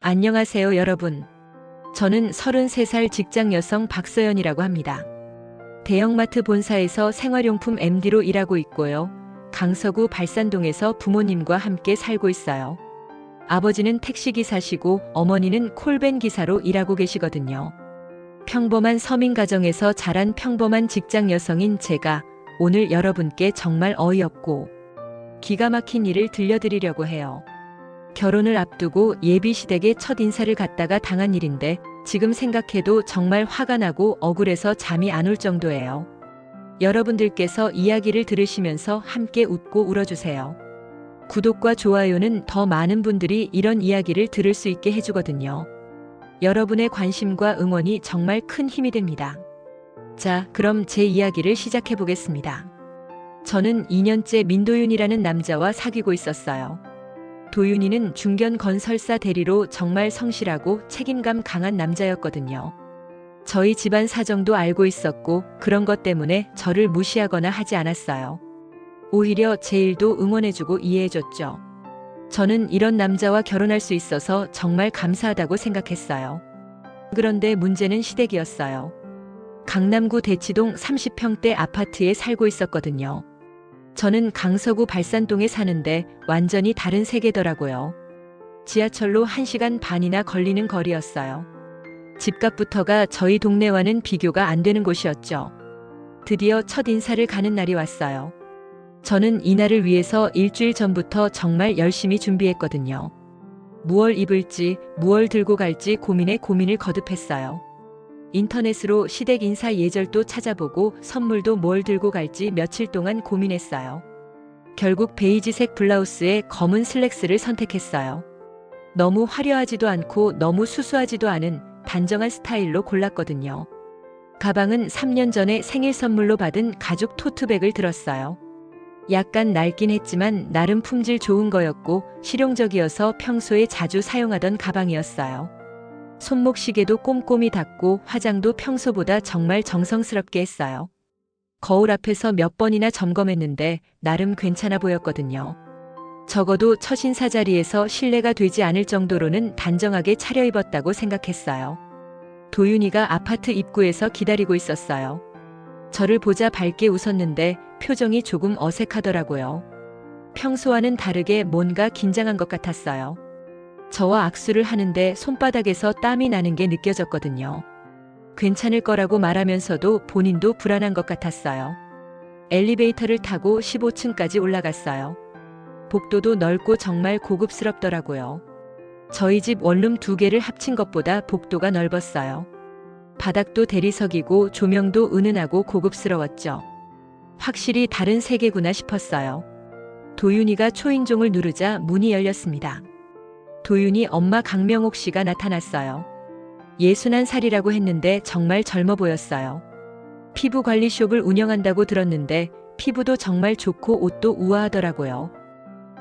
안녕하세요, 여러분. 저는 33살 직장 여성 박서연이라고 합니다. 대형마트 본사에서 생활용품 MD로 일하고 있고요. 강서구 발산동에서 부모님과 함께 살고 있어요. 아버지는 택시기사시고 어머니는 콜밴 기사로 일하고 계시거든요. 평범한 서민 가정에서 자란 평범한 직장 여성인 제가 오늘 여러분께 정말 어이없고 기가 막힌 일을 들려드리려고 해요. 결혼을 앞두고 예비 시댁에 첫 인사를 갔다가 당한 일인데 지금 생각해도 정말 화가 나고 억울해서 잠이 안 올 정도예요. 여러분들께서 이야기를 들으시면서 함께 웃고 울어주세요. 구독과 좋아요는 더 많은 분들이 이런 이야기를 들을 수 있게 해주거든요. 여러분의 관심과 응원이 정말 큰 힘이 됩니다. 자, 그럼 제 이야기를 시작해 보겠습니다. 저는 2년째 민도윤이라는 남자와 사귀고 있었어요. 도윤이는 중견 건설사 대리로 정말 성실하고 책임감 강한 남자였거든요. 저희 집안 사정도 알고 있었고 그런 것 때문에 저를 무시하거나 하지 않았어요. 오히려 제 일도 응원해주고 이해해줬죠. 저는 이런 남자와 결혼할 수 있어서 정말 감사하다고 생각했어요. 그런데 문제는 시댁이었어요. 강남구 대치동 30평대 아파트에 살고 있었거든요. 저는 강서구 발산동에 사는데 완전히 다른 세계더라고요. 지하철로 1시간 반이나 걸리는 거리였어요. 집값부터가 저희 동네와는 비교가 안 되는 곳이었죠. 드디어 첫 인사를 가는 날이 왔어요. 저는 이날을 위해서 일주일 전부터 정말 열심히 준비했거든요. 무얼 입을지, 무얼 들고 갈지 고민에 고민을 거듭했어요. 인터넷으로 시댁 인사 예절도 찾아보고 선물도 뭘 들고 갈지 며칠 동안 고민했어요. 결국 베이지색 블라우스에 검은 슬랙스를 선택했어요. 너무 화려하지도 않고 너무 수수하지도 않은 단정한 스타일로 골랐거든요. 가방은 3년 전에 생일 선물로 받은 가죽 토트백을 들었어요. 약간 낡긴 했지만 나름 품질 좋은 거였고 실용적이어서 평소에 자주 사용하던 가방이었어요. 손목시계도 꼼꼼히 닫고 화장도 평소보다 정말 정성스럽게 했어요. 거울 앞에서 몇 번이나 점검했는데 나름 괜찮아 보였거든요. 적어도 첫 인사 자리에서 신뢰가 되지 않을 정도로는 단정하게 차려입었다고 생각했어요. 도윤이가 아파트 입구에서 기다리고 있었어요. 저를 보자 밝게 웃었는데 표정이 조금 어색하더라고요. 평소와는 다르게 뭔가 긴장한 것 같았어요. 저와 악수를 하는데 손바닥에서 땀이 나는 게 느껴졌거든요. 괜찮을 거라고 말하면서도 본인도 불안한 것 같았어요. 엘리베이터를 타고 15층까지 올라갔어요. 복도도 넓고 정말 고급스럽더라고요. 저희 집 원룸 2개를 합친 것보다 복도가 넓었어요. 바닥도 대리석이고 조명도 은은하고 고급스러웠죠. 확실히 다른 세계구나 싶었어요. 도윤이가 초인종을 누르자 문이 열렸습니다. 도윤이 엄마 강명옥 씨가 나타났어요. 61살이라고 했는데 정말 젊어 보였어요. 피부 관리숍을 운영한다고 들었는데 피부도 정말 좋고 옷도 우아하더라고요.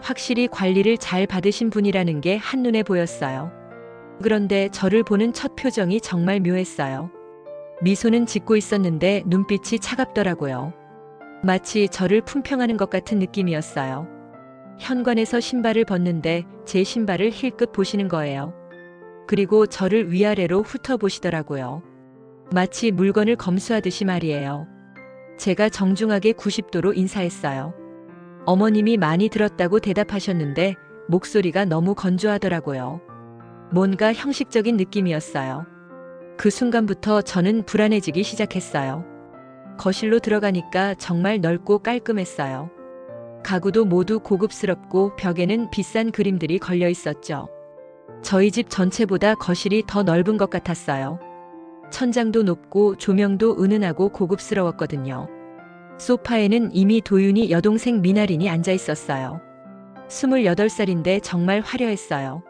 확실히 관리를 잘 받으신 분이라는 게 한눈에 보였어요. 그런데 저를 보는 첫 표정이 정말 묘했어요. 미소는 짓고 있었는데 눈빛이 차갑더라고요. 마치 저를 품평하는 것 같은 느낌이었어요. 현관에서 신발을 벗는데 제 신발을 힐끗 보시는 거예요. 그리고 저를 위아래로 훑어보시더라고요. 마치 물건을 검수하듯이 말이에요. 제가 정중하게 90도로 인사했어요. 어머님이 많이 들었다고 대답하셨는데 목소리가 너무 건조하더라고요. 뭔가 형식적인 느낌이었어요. 그 순간부터 저는 불안해지기 시작했어요. 거실로 들어가니까 정말 넓고 깔끔했어요. 가구도 모두 고급스럽고 벽에는 비싼 그림들이 걸려 있었죠. 저희 집 전체보다 거실이 더 넓은 것 같았어요. 천장도 높고 조명도 은은하고 고급스러웠거든요. 소파에는 이미 도윤이 여동생 미나린이 앉아 있었어요. 28살인데 정말 화려했어요.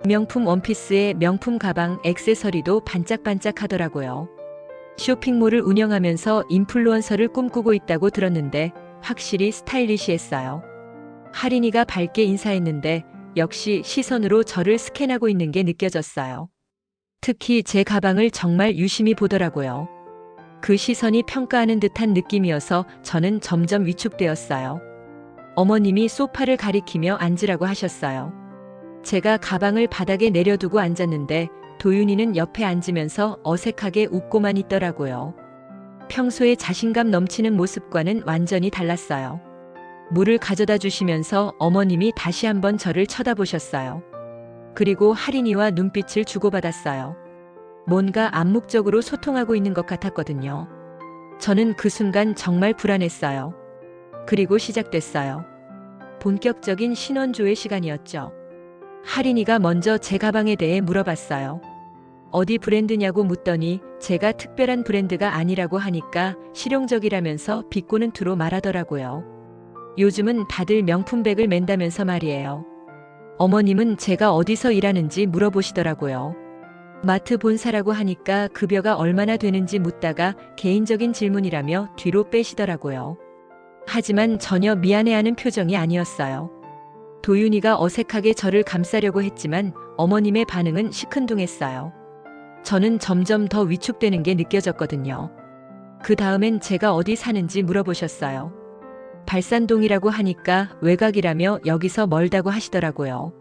명품 원피스에 명품 가방, 액세서리도 반짝반짝하더라고요. 쇼핑몰을 운영하면서 인플루언서를 꿈꾸고 있다고 들었는데 확실히 스타일리시했어요. 하린이가 밝게 인사했는데 역시 시선으로 저를 스캔하고 있는 게 느껴졌어요. 특히 제 가방을 정말 유심히 보더라고요. 그 시선이 평가하는 듯한 느낌이어서 저는 점점 위축되었어요. 어머님이 소파를 가리키며 앉으라고 하셨어요. 제가 가방을 바닥에 내려두고 앉았는데 도윤이는 옆에 앉으면서 어색하게 웃고만 있더라고요. 평소에 자신감 넘치는 모습과는 완전히 달랐어요. 물을 가져다 주시면서 어머님이 다시 한번 저를 쳐다보셨어요. 그리고 할인이와 눈빛을 주고받았어요. 뭔가 암묵적으로 소통하고 있는 것 같았거든요. 저는 그 순간 정말 불안했어요. 그리고 시작됐어요. 본격적인 신원조회 시간이었죠. 할인이가 먼저 제 가방에 대해 물어봤어요. 어디 브랜드냐고 묻더니 제가 특별한 브랜드가 아니라고 하니까 실용적이라면서 비꼬는 투로 말하더라고요. 요즘은 다들 명품백을 맨다면서 말이에요. 어머님은 제가 어디서 일하는지 물어보시더라고요. 마트 본사라고 하니까 급여가 얼마나 되는지 묻다가 개인적인 질문이라며 뒤로 빼시더라고요. 하지만 전혀 미안해하는 표정이 아니었어요. 도윤이가 어색하게 저를 감싸려고 했지만 어머님의 반응은 시큰둥했어요. 저는 점점 더 위축되는 게 느껴졌거든요. 그 다음엔 제가 어디 사는지 물어보셨어요. 발산동이라고 하니까 외곽이라며 여기서 멀다고 하시더라고요.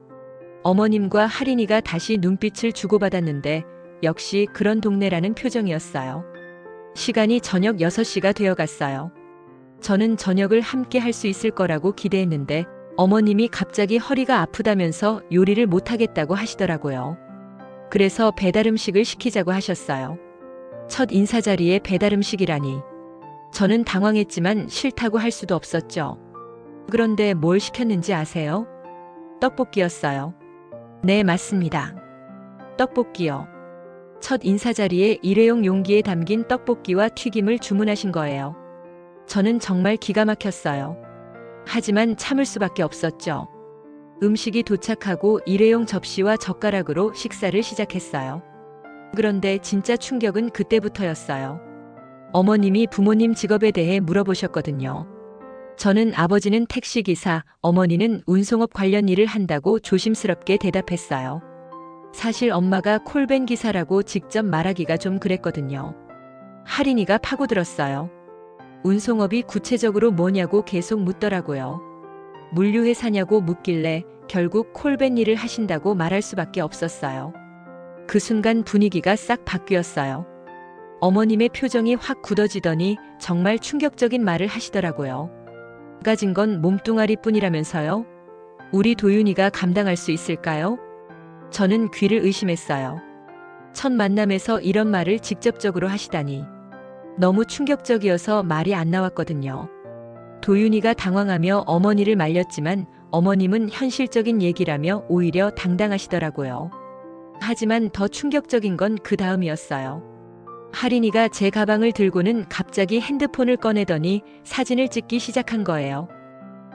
어머님과 할인이가 다시 눈빛을 주고받았는데 역시 그런 동네라는 표정이었어요. 시간이 저녁 6시가 되어갔어요. 저는 저녁을 함께 할 수 있을 거라고 기대했는데 어머님이 갑자기 허리가 아프다면서 요리를 못하겠다고 하시더라고요. 그래서 배달음식을 시키자고 하셨어요. 첫 인사 자리에 배달음식이라니. 저는 당황했지만 싫다고 할 수도 없었죠. 그런데 뭘 시켰는지 아세요? 떡볶이였어요. 네, 맞습니다. 떡볶이요. 첫 인사 자리에 일회용 용기에 담긴 떡볶이와 튀김을 주문하신 거예요. 저는 정말 기가 막혔어요. 하지만 참을 수밖에 없었죠. 음식이 도착하고 일회용 접시와 젓가락으로 식사를 시작했어요. 그런데 진짜 충격은 그때부터였어요. 어머님이 부모님 직업에 대해 물어보셨거든요. 저는 아버지는 택시기사, 어머니는 운송업 관련 일을 한다고 조심스럽게 대답했어요. 사실 엄마가 콜밴 기사라고 직접 말하기가 좀 그랬거든요. 할인이가 파고들었어요. 운송업이 구체적으로 뭐냐고 계속 묻더라고요. 물류회사냐고 묻길래 결국 콜밴 일을 하신다고 말할 수밖에 없었어요. 그 순간 분위기가 싹 바뀌었어요. 어머님의 표정이 확 굳어지더니 정말 충격적인 말을 하시더라고요. 가진 건 몸뚱아리뿐이라면서요? 우리 도윤이가 감당할 수 있을까요? 저는 귀를 의심했어요. 첫 만남에서 이런 말을 직접적으로 하시다니. 너무 충격적이어서 말이 안 나왔거든요. 도윤이가 당황하며 어머니를 말렸지만 어머님은 현실적인 얘기라며 오히려 당당하시더라고요. 하지만 더 충격적인 건 그 다음이었어요. 할인이가 제 가방을 들고는 갑자기 핸드폰을 꺼내더니 사진을 찍기 시작한 거예요.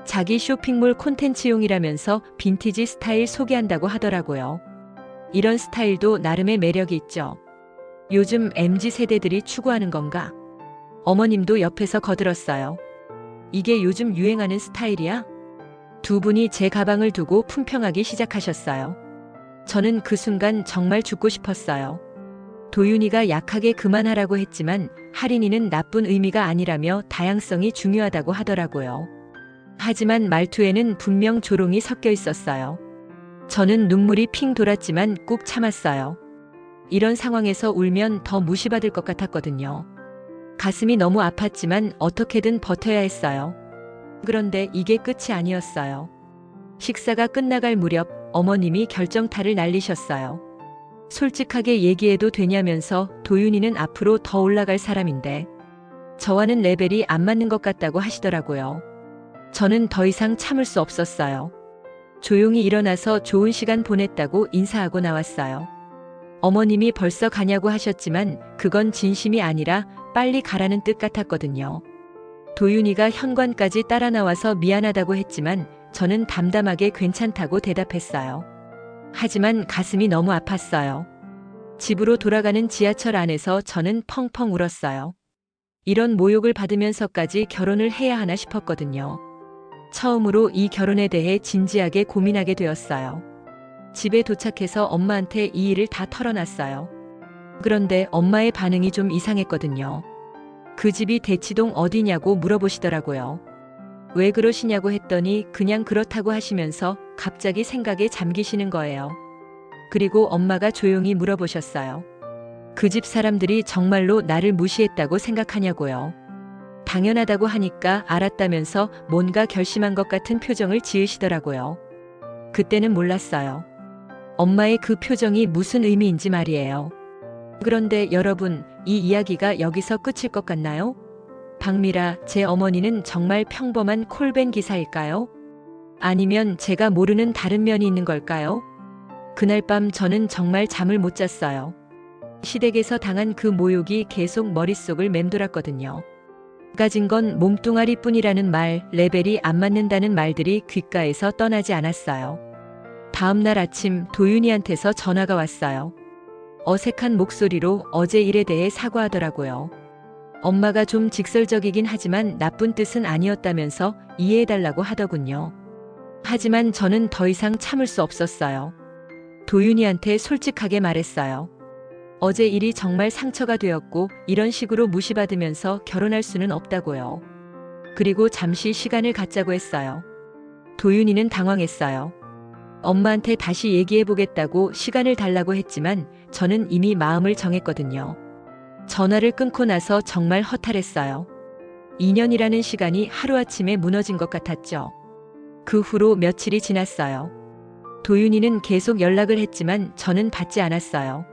자기 쇼핑몰 콘텐츠용이라면서 빈티지 스타일 소개한다고 하더라고요. 이런 스타일도 나름의 매력이 있죠. 요즘 MZ세대들이 추구하는 건가? 어머님도 옆에서 거들었어요. 이게 요즘 유행하는 스타일이야? 두 분이 제 가방을 두고 품평하기 시작하셨어요. 저는 그 순간 정말 죽고 싶었어요. 도윤이가 약하게 그만하라고 했지만 할인이는 나쁜 의미가 아니라며 다양성이 중요하다고 하더라고요. 하지만 말투에는 분명 조롱이 섞여 있었어요. 저는 눈물이 핑 돌았지만 꾹 참았어요. 이런 상황에서 울면 더 무시받을 것 같았거든요. 가슴이 너무 아팠지만 어떻게든 버텨야 했어요. 그런데 이게 끝이 아니었어요. 식사가 끝나갈 무렵 어머님이 결정타를 날리셨어요. 솔직하게 얘기해도 되냐면서 도윤이는 앞으로 더 올라갈 사람인데 저와는 레벨이 안 맞는 것 같다고 하시더라고요. 저는 더 이상 참을 수 없었어요. 조용히 일어나서 좋은 시간 보냈다고 인사하고 나왔어요. 어머님이 벌써 가냐고 하셨지만 그건 진심이 아니라 빨리 가라는 뜻 같았거든요. 도윤이가 현관까지 따라 나와서 미안하다고 했지만 저는 담담하게 괜찮다고 대답했어요. 하지만 가슴이 너무 아팠어요. 집으로 돌아가는 지하철 안에서 저는 펑펑 울었어요. 이런 모욕을 받으면서까지 결혼을 해야 하나 싶었거든요. 처음으로 이 결혼에 대해 진지하게 고민하게 되었어요. 집에 도착해서 엄마한테 이 일을 다 털어놨어요. 그런데 엄마의 반응이 좀 이상했거든요. 그 집이 대치동 어디냐고 물어보시더라고요. 왜 그러시냐고 했더니 그냥 그렇다고 하시면서 갑자기 생각에 잠기시는 거예요. 그리고 엄마가 조용히 물어보셨어요. 그 집 사람들이 정말로 나를 무시했다고 생각하냐고요. 당연하다고 하니까 알았다면서 뭔가 결심한 것 같은 표정을 지으시더라고요. 그때는 몰랐어요. 엄마의 그 표정이 무슨 의미인지 말이에요. 그런데 여러분, 이 이야기가 여기서 끝일 것 같나요? 박미라, 제 어머니는 정말 평범한 콜밴 기사일까요? 아니면 제가 모르는 다른 면이 있는 걸까요? 그날 밤 저는 정말 잠을 못 잤어요. 시댁에서 당한 그 모욕이 계속 머릿속을 맴돌았거든요. 가진 건 몸뚱아리뿐이라는 말, 레벨이 안 맞는다는 말들이 귓가에서 떠나지 않았어요. 다음 날 아침 도윤이한테서 전화가 왔어요. 어색한 목소리로 어제 일에 대해 사과하더라고요. 엄마가 좀 직설적이긴 하지만 나쁜 뜻은 아니었다면서 이해해달라고 하더군요. 하지만 저는 더 이상 참을 수 없었어요. 도윤이한테 솔직하게 말했어요. 어제 일이 정말 상처가 되었고 이런 식으로 무시받으면서 결혼할 수는 없다고요. 그리고 잠시 시간을 갖자고 했어요. 도윤이는 당황했어요. 엄마한테 다시 얘기해보겠다고 시간을 달라고 했지만 저는 이미 마음을 정했거든요. 전화를 끊고 나서 정말 허탈했어요. 2년이라는 시간이 하루아침에 무너진 것 같았죠. 그 후로 며칠이 지났어요. 도윤이는 계속 연락을 했지만 저는 받지 않았어요.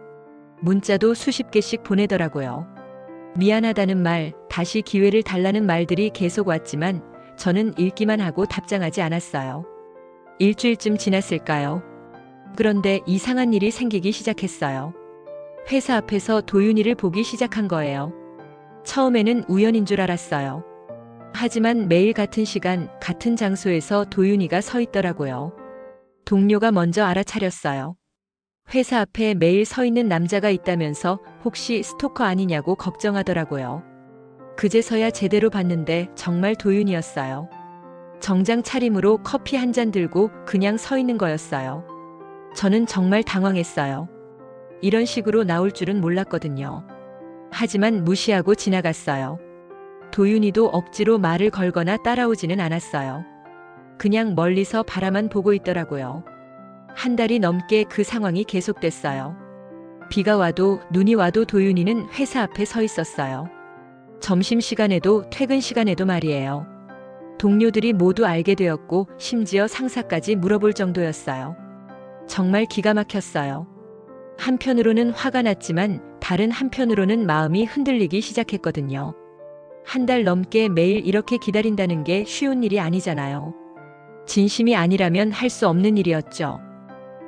문자도 수십 개씩 보내더라고요. 미안하다는 말, 다시 기회를 달라는 말들이 계속 왔지만 저는 읽기만 하고 답장하지 않았어요. 일주일쯤 지났을까요? 그런데 이상한 일이 생기기 시작했어요. 회사 앞에서 도윤이를 보기 시작한 거예요. 처음에는 우연인 줄 알았어요. 하지만 매일 같은 시간, 같은 장소에서 도윤이가 서 있더라고요. 동료가 먼저 알아차렸어요. 회사 앞에 매일 서 있는 남자가 있다면서 혹시 스토커 아니냐고 걱정하더라고요. 그제서야 제대로 봤는데 정말 도윤이었어요. 정장 차림으로 커피 한 잔 들고 그냥 서 있는 거였어요. 저는 정말 당황했어요. 이런 식으로 나올 줄은 몰랐거든요. 하지만 무시하고 지나갔어요. 도윤이도 억지로 말을 걸거나 따라오지는 않았어요. 그냥 멀리서 바라만 보고 있더라고요. 한 달이 넘게 그 상황이 계속됐어요. 비가 와도 눈이 와도 도윤이는 회사 앞에 서 있었어요. 점심시간에도 퇴근 시간에도 말이에요. 동료들이 모두 알게 되었고 심지어 상사까지 물어볼 정도였어요. 정말 기가 막혔어요. 한편으로는 화가 났지만 다른 한편으로는 마음이 흔들리기 시작했거든요. 한 달 넘게 매일 이렇게 기다린다는 게 쉬운 일이 아니잖아요. 진심이 아니라면 할 수 없는 일이었죠.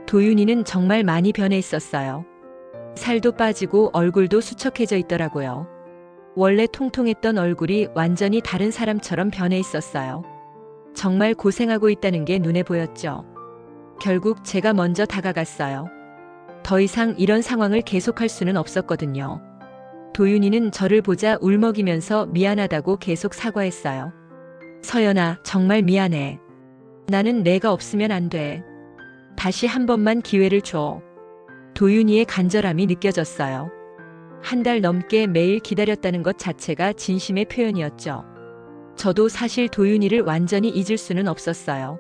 도윤이는 정말 많이 변해 있었어요. 살도 빠지고 얼굴도 수척해져 있더라고요. 원래 통통했던 얼굴이 완전히 다른 사람처럼 변해 있었어요. 정말 고생하고 있다는 게 눈에 보였죠. 결국 제가 먼저 다가갔어요. 더 이상 이런 상황을 계속할 수는 없었거든요. 도윤이는 저를 보자 울먹이면서 미안하다고 계속 사과했어요. 서연아, 정말 미안해. 나는 내가 없으면 안 돼. 다시 한 번만 기회를 줘. 도윤이의 간절함이 느껴졌어요. 한 달 넘게 매일 기다렸다는 것 자체가 진심의 표현이었죠. 저도 사실 도윤이를 완전히 잊을 수는 없었어요.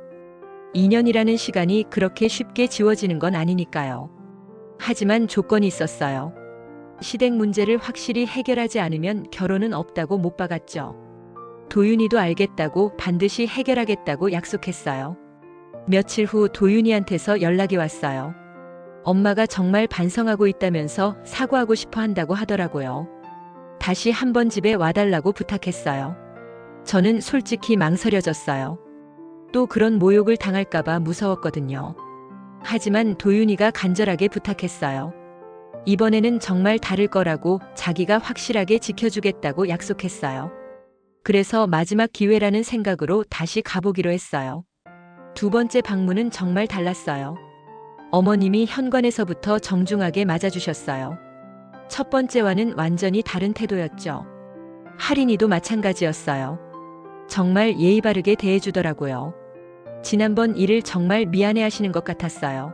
2년이라는 시간이 그렇게 쉽게 지워지는 건 아니니까요. 하지만 조건이 있었어요. 시댁 문제를 확실히 해결하지 않으면 결혼은 없다고 못 박았죠. 도윤이도 알겠다고 반드시 해결하겠다고 약속했어요. 며칠 후 도윤이한테서 연락이 왔어요. 엄마가 정말 반성하고 있다면서 사과하고 싶어 한다고 하더라고요. 다시 한번 집에 와달라고 부탁했어요. 저는 솔직히 망설여졌어요. 또 그런 모욕을 당할까봐 무서웠거든요. 하지만 도윤이가 간절하게 부탁했어요. 이번에는 정말 다를 거라고 자기가 확실하게 지켜주겠다고 약속했어요. 그래서 마지막 기회라는 생각으로 다시 가보기로 했어요. 두 번째 방문은 정말 달랐어요. 어머님이 현관에서부터 정중하게 맞아주셨어요. 첫 번째와는 완전히 다른 태도였죠. 할인이도 마찬가지였어요. 정말 예의 바르게 대해주더라고요. 지난번 일을 정말 미안해 하시는 것 같았어요.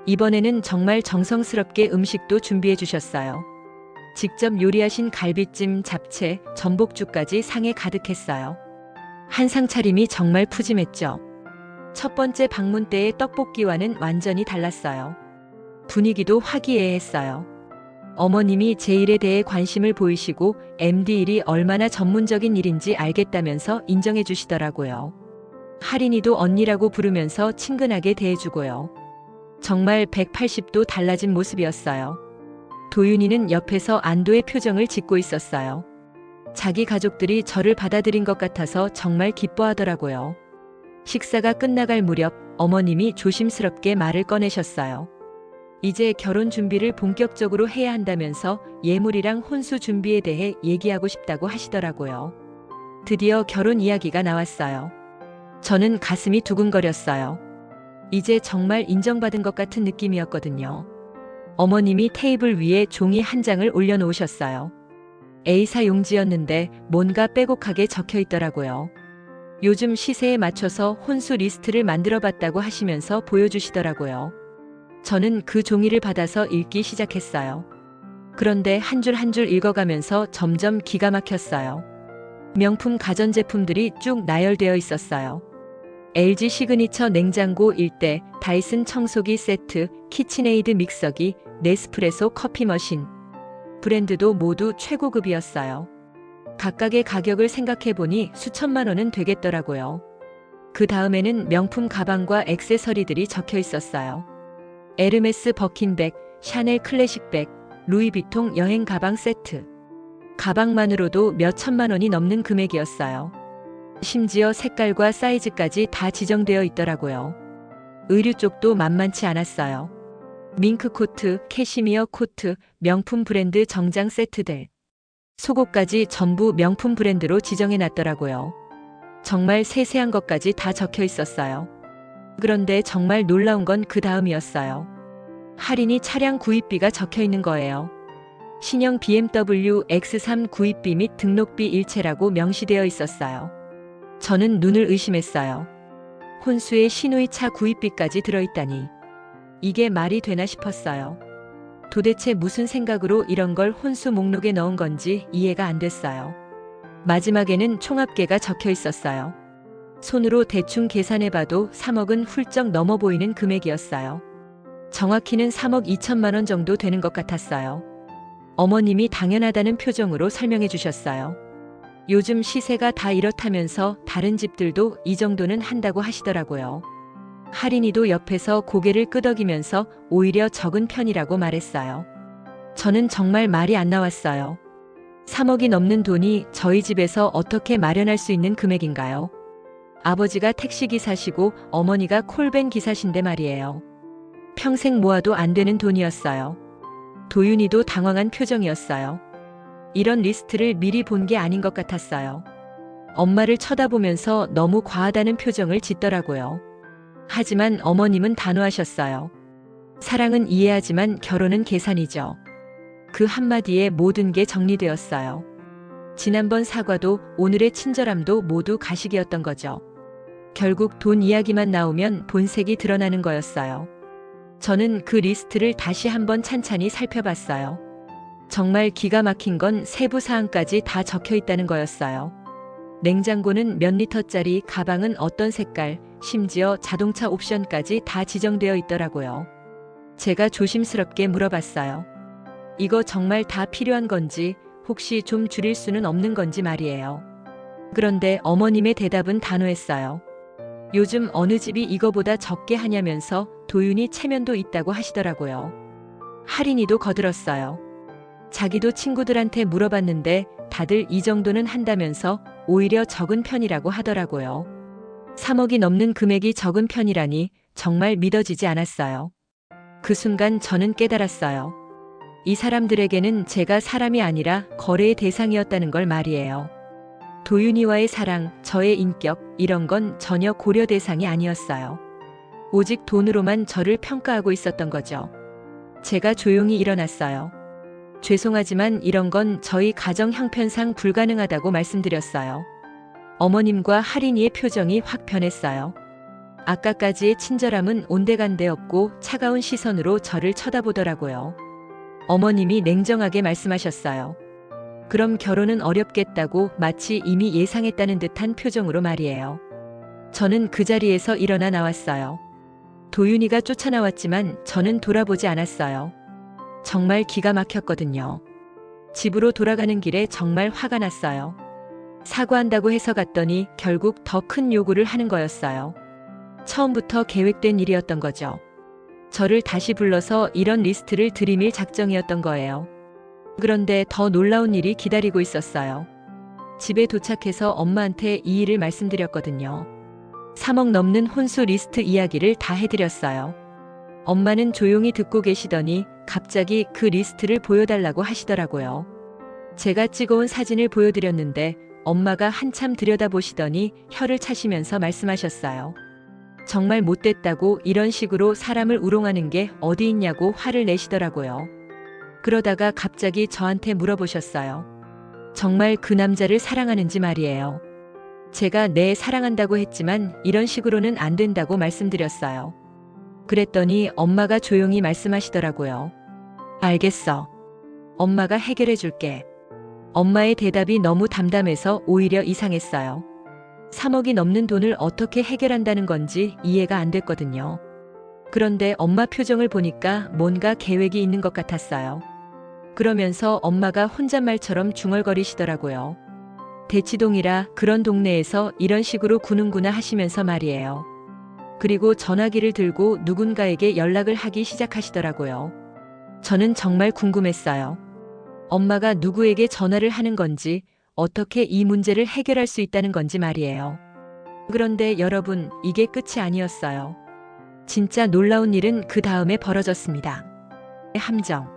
이번에는 정말 정성스럽게 음식도 준비해 주셨어요. 직접 요리하신 갈비찜, 잡채, 전복죽까지 상에 가득했어요. 한상 차림이 정말 푸짐했죠. 첫 번째 방문 때의 떡볶이와는 완전히 달랐어요. 분위기도 화기애애했어요. 어머님이 제 일에 대해 관심을 보이시고 MD 일이 얼마나 전문적인 일인지 알겠다면서 인정해 주시더라고요. 할인이도 언니라고 부르면서 친근하게 대해주고요. 정말 180도 달라진 모습이었어요. 도윤이는 옆에서 안도의 표정을 짓고 있었어요. 자기 가족들이 저를 받아들인 것 같아서 정말 기뻐하더라고요. 식사가 끝나갈 무렵 어머님이 조심스럽게 말을 꺼내셨어요. 이제 결혼 준비를 본격적으로 해야 한다면서 예물이랑 혼수 준비에 대해 얘기하고 싶다고 하시더라고요. 드디어 결혼 이야기가 나왔어요. 저는 가슴이 두근거렸어요. 이제 정말 인정받은 것 같은 느낌이었거든요. 어머님이 테이블 위에 종이 한 장을 올려놓으셨어요. A사 용지였는데 뭔가 빼곡하게 적혀 있더라고요. 요즘 시세에 맞춰서 혼수 리스트를 만들어 봤다고 하시면서 보여주시더라고요. 저는 그 종이를 받아서 읽기 시작했어요. 그런데 한 줄 한 줄 읽어가면서 점점 기가 막혔어요. 명품 가전제품들이 쭉 나열되어 있었어요. LG 시그니처 냉장고 1대, 다이슨 청소기 세트, 키친에이드 믹서기, 네스프레소 커피 머신. 브랜드도 모두 최고급이었어요. 각각의 가격을 생각해보니 수천만 원은 되겠더라고요. 그 다음에는 명품 가방과 액세서리들이 적혀 있었어요. 에르메스 버킨백, 샤넬 클래식백, 루이비통 여행 가방 세트. 가방만으로도 몇 천만 원이 넘는 금액이었어요. 심지어 색깔과 사이즈까지 다 지정되어 있더라고요. 의류 쪽도 만만치 않았어요. 밍크 코트, 캐시미어 코트, 명품 브랜드 정장 세트들. 속옷까지 전부 명품 브랜드로 지정해 놨더라고요. 정말 세세한 것까지 다 적혀 있었어요. 그런데 정말 놀라운 건 그 다음이었어요. 할인이 차량 구입비가 적혀 있는 거예요. 신형 BMW X3 구입비 및 등록비 일체라고 명시되어 있었어요. 저는 눈을 의심했어요. 혼수에 시누이차 구입비까지 들어있다니. 이게 말이 되나 싶었어요. 도대체 무슨 생각으로 이런 걸 혼수 목록에 넣은 건지 이해가 안 됐어요. 마지막에는 총합계가 적혀 있었어요. 손으로 대충 계산해봐도 3억은 훌쩍 넘어 보이는 금액이었어요. 정확히는 3억 2천만 원 정도 되는 것 같았어요. 어머님이 당연하다는 표정으로 설명해 주셨어요. 요즘 시세가 다 이렇다면서 다른 집들도 이 정도는 한다고 하시더라고요. 할인이도 옆에서 고개를 끄덕이면서 오히려 적은 편이라고 말했어요. 저는 정말 말이 안 나왔어요. 3억이 넘는 돈이 저희 집에서 어떻게 마련할 수 있는 금액인가요? 아버지가 택시기사시고 어머니가 콜밴 기사신데 말이에요. 평생 모아도 안 되는 돈이었어요. 도윤이도 당황한 표정이었어요. 이런 리스트를 미리 본 게 아닌 것 같았어요. 엄마를 쳐다보면서 너무 과하다는 표정을 짓더라고요. 하지만 어머님은 단호하셨어요. 사랑은 이해하지만 결혼은 계산이죠. 그 한마디에 모든 게 정리되었어요. 지난번 사과도 오늘의 친절함도 모두 가식이었던 거죠. 결국 돈 이야기만 나오면 본색이 드러나는 거였어요. 저는 그 리스트를 다시 한번 찬찬히 살펴봤어요. 정말 기가 막힌 건 세부 사항까지 다 적혀 있다는 거였어요. 냉장고는 몇 리터짜리, 가방은 어떤 색깔, 심지어 자동차 옵션까지 다 지정되어 있더라고요. 제가 조심스럽게 물어봤어요. 이거 정말 다 필요한 건지, 혹시 좀 줄일 수는 없는 건지 말이에요. 그런데 어머님의 대답은 단호했어요. 요즘 어느 집이 이거보다 적게 하냐면서 도윤이 체면도 있다고 하시더라고요. 할인이도 거들었어요. 자기도 친구들한테 물어봤는데 다들 이 정도는 한다면서 오히려 적은 편이라고 하더라고요. 3억이 넘는 금액이 적은 편이라니 정말 믿어지지 않았어요. 그 순간 저는 깨달았어요. 이 사람들에게는 제가 사람이 아니라 거래의 대상이었다는 걸 말이에요. 도윤이와의 사랑, 저의 인격, 이런 건 전혀 고려 대상이 아니었어요. 오직 돈으로만 저를 평가하고 있었던 거죠. 제가 조용히 일어났어요. 죄송하지만 이런 건 저희 가정 형편상 불가능하다고 말씀드렸어요. 어머님과 할인이의 표정이 확 변했어요. 아까까지의 친절함은 온데간데 없고 차가운 시선으로 저를 쳐다보더라고요. 어머님이 냉정하게 말씀하셨어요. 그럼 결혼은 어렵겠다고 마치 이미 예상했다는 듯한 표정으로 말이에요. 저는 그 자리에서 일어나 나왔어요. 도윤이가 쫓아나왔지만 저는 돌아보지 않았어요. 정말 기가 막혔거든요. 집으로 돌아가는 길에 정말 화가 났어요. 사과한다고 해서 갔더니 결국 더 큰 요구를 하는 거였어요. 처음부터 계획된 일이었던 거죠. 저를 다시 불러서 이런 리스트를 들이밀 작정이었던 거예요. 그런데 더 놀라운 일이 기다리고 있었어요. 집에 도착해서 엄마한테 이 일을 말씀드렸거든요. 3억 넘는 혼수 리스트 이야기를 다 해드렸어요. 엄마는 조용히 듣고 계시더니 갑자기 그 리스트를 보여달라고 하시더라고요. 제가 찍어온 사진을 보여드렸는데 엄마가 한참 들여다보시더니 혀를 차시면서 말씀하셨어요. 정말 못됐다고 이런 식으로 사람을 우롱하는 게 어디 있냐고 화를 내시더라고요. 그러다가 갑자기 저한테 물어보셨어요. 정말 그 남자를 사랑하는지 말이에요. 제가 네, 사랑한다고 했지만 이런 식으로는 안 된다고 말씀드렸어요. 그랬더니 엄마가 조용히 말씀하시더라고요. 알겠어. 엄마가 해결해 줄게. 엄마의 대답이 너무 담담해서 오히려 이상했어요. 3억이 넘는 돈을 어떻게 해결한다는 건지 이해가 안 됐거든요. 그런데 엄마 표정을 보니까 뭔가 계획이 있는 것 같았어요. 그러면서 엄마가 혼잣말처럼 중얼거리시더라고요. 대치동이라 그런 동네에서 이런 식으로 구는구나 하시면서 말이에요. 그리고 전화기를 들고 누군가에게 연락을 하기 시작하시더라고요. 저는 정말 궁금했어요. 엄마가 누구에게 전화를 하는 건지, 어떻게 이 문제를 해결할 수 있다는 건지 말이에요. 그런데 여러분, 이게 끝이 아니었어요. 진짜 놀라운 일은 그 다음에 벌어졌습니다. 함정.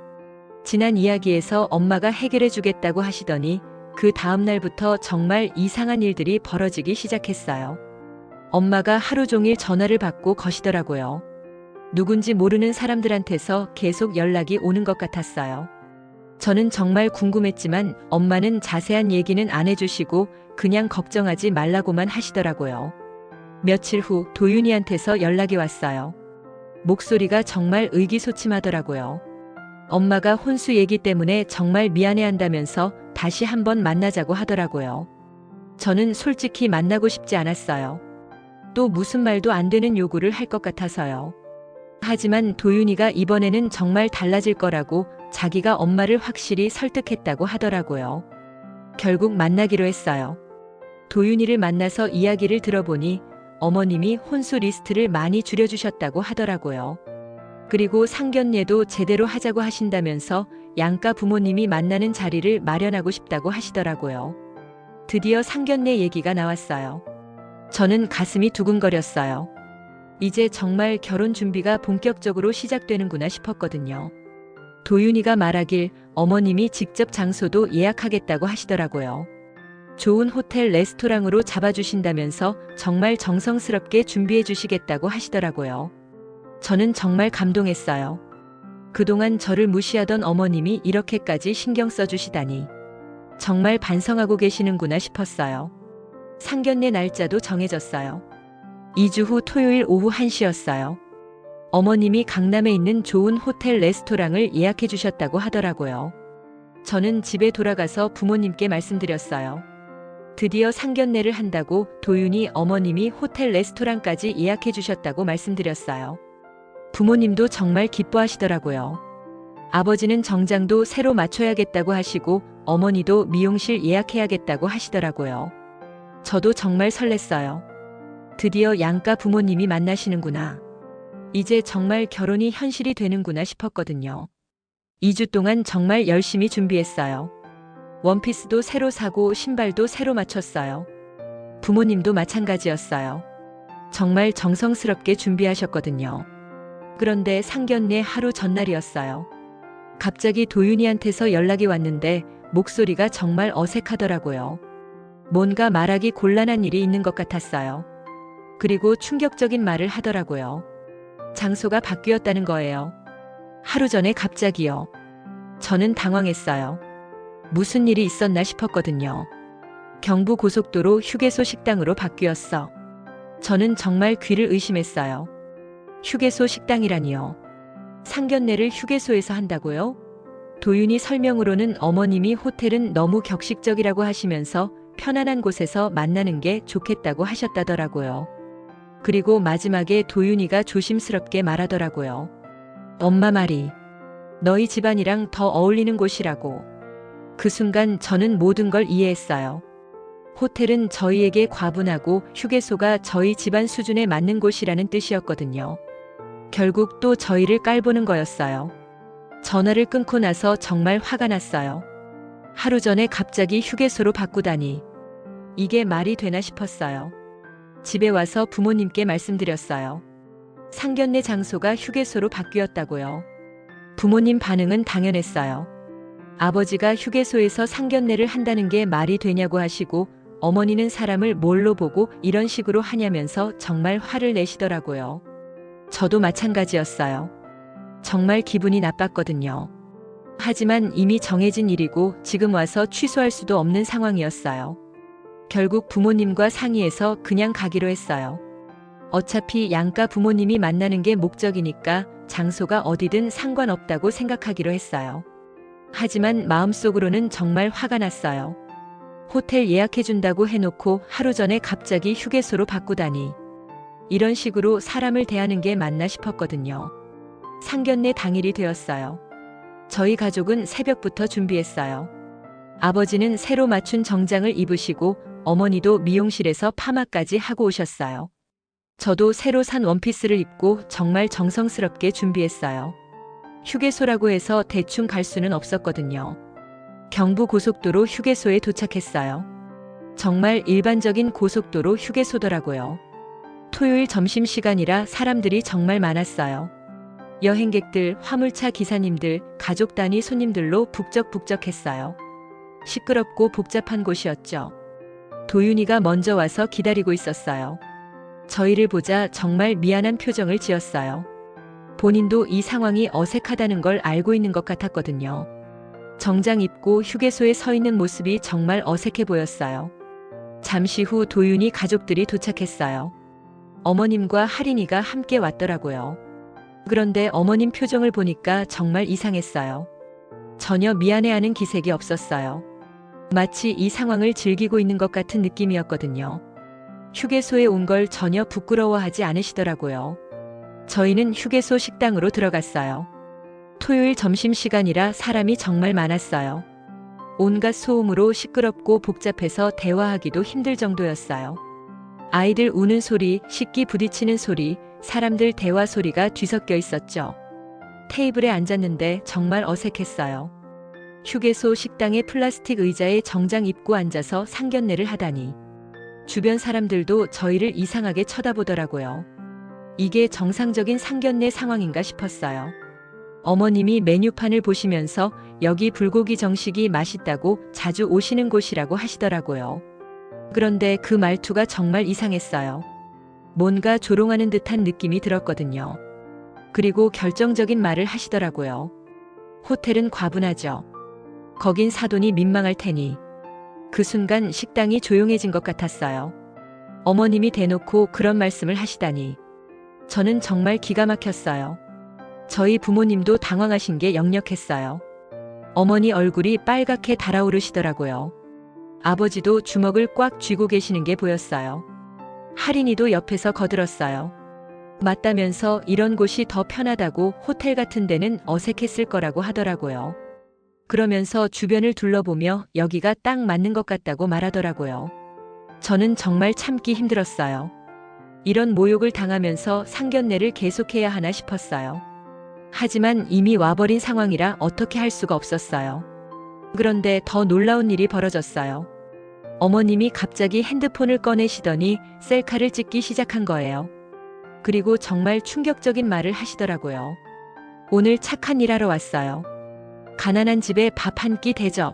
지난 이야기에서 엄마가 해결해 주겠다고 하시더니 그 다음 날부터 정말 이상한 일들이 벌어지기 시작했어요. 엄마가 하루 종일 전화를 받고 거시더라고요. 누군지 모르는 사람들한테서 계속 연락이 오는 것 같았어요. 저는 정말 궁금했지만 엄마는 자세한 얘기는 안 해주시고 그냥 걱정하지 말라고만 하시더라고요. 며칠 후 도윤이한테서 연락이 왔어요. 목소리가 정말 의기소침하더라고요. 엄마가 혼수 얘기 때문에 정말 미안해한다면서 다시 한번 만나자고 하더라고요. 저는 솔직히 만나고 싶지 않았어요. 또 무슨 말도 안 되는 요구를 할 것 같아서요. 하지만 도윤이가 이번에는 정말 달라질 거라고 자기가 엄마를 확실히 설득했다고 하더라고요. 결국 만나기로 했어요. 도윤이를 만나서 이야기를 들어보니 어머님이 혼수 리스트를 많이 줄여주셨다고 하더라고요. 그리고 상견례도 제대로 하자고 하신다면서 양가 부모님이 만나는 자리를 마련하고 싶다고 하시더라고요. 드디어 상견례 얘기가 나왔어요. 저는 가슴이 두근거렸어요. 이제 정말 결혼 준비가 본격적으로 시작되는구나 싶었거든요. 도윤이가 말하길 어머님이 직접 장소도 예약하겠다고 하시더라고요. 좋은 호텔 레스토랑으로 잡아주신다면서 정말 정성스럽게 준비해 주시겠다고 하시더라고요. 저는 정말 감동했어요. 그동안 저를 무시하던 어머님이 이렇게까지 신경 써주시다니. 정말 반성하고 계시는구나 싶었어요. 상견례 날짜도 정해졌어요. 2주 후 토요일 오후 1시였어요. 어머님이 강남에 있는 좋은 호텔 레스토랑을 예약해 주셨다고 하더라고요. 저는 집에 돌아가서 부모님께 말씀드렸어요. 드디어 상견례를 한다고 도윤이 어머님이 호텔 레스토랑까지 예약해 주셨다고 말씀드렸어요. 부모님도 정말 기뻐하시더라고요. 아버지는 정장도 새로 맞춰야겠다고 하시고 어머니도 미용실 예약해야겠다고 하시더라고요. 저도 정말 설렜어요. 드디어 양가 부모님이 만나시는구나. 이제 정말 결혼이 현실이 되는구나 싶었거든요. 2주 동안 정말 열심히 준비했어요. 원피스도 새로 사고 신발도 새로 맞췄어요. 부모님도 마찬가지였어요. 정말 정성스럽게 준비하셨거든요. 그런데 상견례 하루 전날이었어요. 갑자기 도윤이한테서 연락이 왔는데 목소리가 정말 어색하더라고요. 뭔가 말하기 곤란한 일이 있는 것 같았어요. 그리고 충격적인 말을 하더라고요. 장소가 바뀌었다는 거예요. 하루 전에 갑자기요. 저는 당황했어요. 무슨 일이 있었나 싶었거든요. 경부고속도로 휴게소 식당으로 바뀌었어. 저는 정말 귀를 의심했어요. 휴게소 식당이라니요. 상견례를 휴게소에서 한다고요? 도윤이 설명으로는 어머님이 호텔은 너무 격식적이라고 하시면서 편안한 곳에서 만나는 게 좋겠다고 하셨다더라고요. 그리고 마지막에 도윤이가 조심스럽게 말하더라고요. 엄마 말이 너희 집안이랑 더 어울리는 곳이라고. 그 순간 저는 모든 걸 이해했어요. 호텔은 저희에게 과분하고 휴게소가 저희 집안 수준에 맞는 곳이라는 뜻이었거든요. 결국 또 저희를 깔보는 거였어요. 전화를 끊고 나서 정말 화가 났어요. 하루 전에 갑자기 휴게소로 바꾸다니. 이게 말이 되나 싶었어요. 집에 와서 부모님께 말씀드렸어요. 상견례 장소가 휴게소로 바뀌었다고요. 부모님 반응은 당연했어요. 아버지가 휴게소에서 상견례를 한다는 게 말이 되냐고 하시고 어머니는 사람을 뭘로 보고 이런 식으로 하냐면서 정말 화를 내시더라고요. 저도 마찬가지였어요. 정말 기분이 나빴거든요. 하지만 이미 정해진 일이고 지금 와서 취소할 수도 없는 상황이었어요. 결국 부모님과 상의해서 그냥 가기로 했어요. 어차피 양가 부모님이 만나는 게 목적이니까 장소가 어디든 상관없다고 생각하기로 했어요. 하지만 마음속으로는 정말 화가 났어요. 호텔 예약해준다고 해놓고 하루 전에 갑자기 휴게소로 바꾸다니. 이런 식으로 사람을 대하는 게 맞나 싶었거든요. 상견례 당일이 되었어요. 저희 가족은 새벽부터 준비했어요. 아버지는 새로 맞춘 정장을 입으시고 어머니도 미용실에서 파마까지 하고 오셨어요. 저도 새로 산 원피스를 입고 정말 정성스럽게 준비했어요. 휴게소라고 해서 대충 갈 수는 없었거든요. 경부고속도로 휴게소에 도착했어요. 정말 일반적인 고속도로 휴게소더라고요. 토요일 점심시간이라 사람들이 정말 많았어요. 여행객들, 화물차 기사님들, 가족 단위 손님들로 북적북적했어요. 시끄럽고 복잡한 곳이었죠. 도윤이가 먼저 와서 기다리고 있었어요. 저희를 보자 정말 미안한 표정을 지었어요. 본인도 이 상황이 어색하다는 걸 알고 있는 것 같았거든요. 정장 입고 휴게소에 서 있는 모습이 정말 어색해 보였어요. 잠시 후 도윤이 가족들이 도착했어요. 어머님과 할인이가 함께 왔더라고요. 그런데 어머님 표정을 보니까 정말 이상했어요. 전혀 미안해하는 기색이 없었어요. 마치 이 상황을 즐기고 있는 것 같은 느낌이었거든요. 휴게소에 온 걸 전혀 부끄러워하지 않으시더라고요. 저희는 휴게소 식당으로 들어갔어요. 토요일 점심시간이라 사람이 정말 많았어요. 온갖 소음으로 시끄럽고 복잡해서 대화하기도 힘들 정도였어요. 아이들 우는 소리, 식기 부딪히는 소리, 사람들 대화 소리가 뒤섞여 있었죠. 테이블에 앉았는데 정말 어색했어요. 휴게소 식당의 플라스틱 의자에 정장 입고 앉아서 상견례를 하다니. 주변 사람들도 저희를 이상하게 쳐다보더라고요. 이게 정상적인 상견례 상황인가 싶었어요. 어머님이 메뉴판을 보시면서 여기 불고기 정식이 맛있다고 자주 오시는 곳이라고 하시더라고요. 그런데 그 말투가 정말 이상했어요. 뭔가 조롱하는 듯한 느낌이 들었거든요. 그리고 결정적인 말을 하시더라고요. 호텔은 과분하죠. 거긴 사돈이 민망할 테니. 그 순간 식당이 조용해진 것 같았어요. 어머님이 대놓고 그런 말씀을 하시다니. 저는 정말 기가 막혔어요. 저희 부모님도 당황하신 게 역력했어요. 어머니 얼굴이 빨갛게 달아오르시더라고요. 아버지도 주먹을 꽉 쥐고 계시는 게 보였어요. 할인이도 옆에서 거들었어요. 맞다면서 이런 곳이 더 편하다고 호텔 같은 데는 어색했을 거라고 하더라고요. 그러면서 주변을 둘러보며 여기가 딱 맞는 것 같다고 말하더라고요. 저는 정말 참기 힘들었어요. 이런 모욕을 당하면서 상견례를 계속해야 하나 싶었어요. 하지만 이미 와버린 상황이라 어떻게 할 수가 없었어요. 그런데 더 놀라운 일이 벌어졌어요. 어머님이 갑자기 핸드폰을 꺼내시더니 셀카를 찍기 시작한 거예요. 그리고 정말 충격적인 말을 하시더라고요. 오늘 착한 일 하러 왔어요. 가난한 집에 밥 한 끼 대접.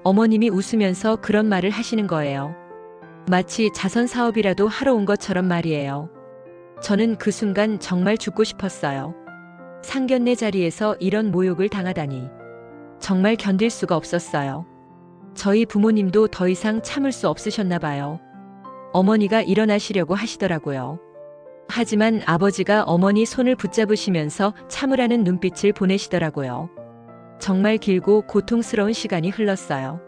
어머님이 웃으면서 그런 말을 하시는 거예요. 마치 자선 사업이라도 하러 온 것처럼 말이에요. 저는 그 순간 정말 죽고 싶었어요. 상견례 자리에서 이런 모욕을 당하다니. 정말 견딜 수가 없었어요. 저희 부모님도 더 이상 참을 수 없으셨나 봐요. 어머니가 일어나시려고 하시더라고요. 하지만 아버지가 어머니 손을 붙잡으시면서 참으라는 눈빛을 보내시더라고요. 정말 길고 고통스러운 시간이 흘렀어요.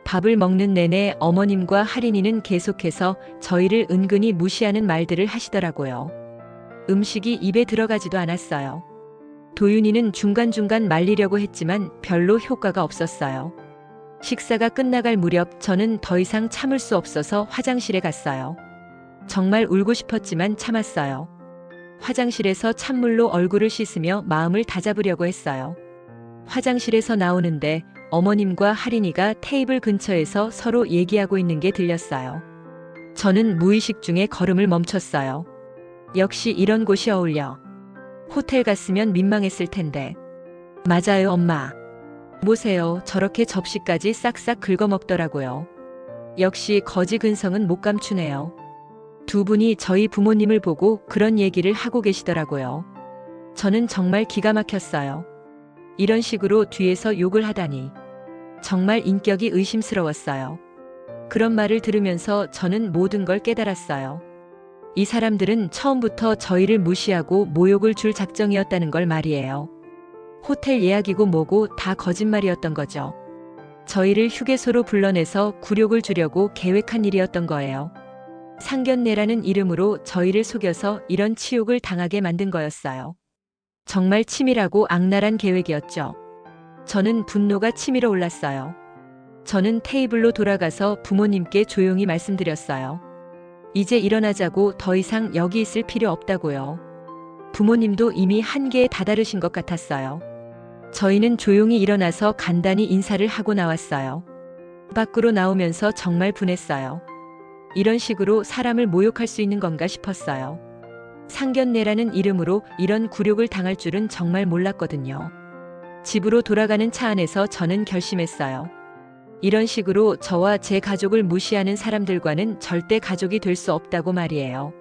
밥을 먹는 내내 어머님과 할인이는 계속해서 저희를 은근히 무시하는 말들을 하시더라고요. 음식이 입에 들어가지도 않았어요. 도윤이는 중간중간 말리려고 했지만 별로 효과가 없었어요. 식사가 끝나갈 무렵 저는 더 이상 참을 수 없어서 화장실에 갔어요. 정말 울고 싶었지만 참았어요. 화장실에서 찬물로 얼굴을 씻으며 마음을 다잡으려고 했어요. 화장실에서 나오는데 어머님과 할인이가 테이블 근처에서 서로 얘기하고 있는 게 들렸어요. 저는 무의식 중에 걸음을 멈췄어요. 역시 이런 곳이 어울려. 호텔 갔으면 민망했을 텐데. 맞아요, 엄마. 보세요, 저렇게 접시까지 싹싹 긁어먹더라고요. 역시 거지 근성은 못 감추네요. 두 분이 저희 부모님을 보고 그런 얘기를 하고 계시더라고요. 저는 정말 기가 막혔어요. 이런 식으로 뒤에서 욕을 하다니. 정말 인격이 의심스러웠어요. 그런 말을 들으면서 저는 모든 걸 깨달았어요. 이 사람들은 처음부터 저희를 무시하고 모욕을 줄 작정이었다는 걸 말이에요. 호텔 예약이고 뭐고 다 거짓말이었던 거죠. 저희를 휴게소로 불러내서 굴욕을 주려고 계획한 일이었던 거예요. 상견례라는 이름으로 저희를 속여서 이런 치욕을 당하게 만든 거였어요. 정말 치밀하고 악랄한 계획이었죠. 저는 분노가 치밀어 올랐어요. 저는 테이블로 돌아가서 부모님께 조용히 말씀드렸어요. 이제 일어나자고, 더 이상 여기 있을 필요 없다고요. 부모님도 이미 한계에 다다르신 것 같았어요. 저희는 조용히 일어나서 간단히 인사를 하고 나왔어요. 밖으로 나오면서 정말 분했어요. 이런 식으로 사람을 모욕할 수 있는 건가 싶었어요. 상견례라는 이름으로 이런 굴욕을 당할 줄은 정말 몰랐거든요. 집으로 돌아가는 차 안에서 저는 결심했어요. 이런 식으로 저와 제 가족을 무시하는 사람들과는 절대 가족이 될 수 없다고 말이에요.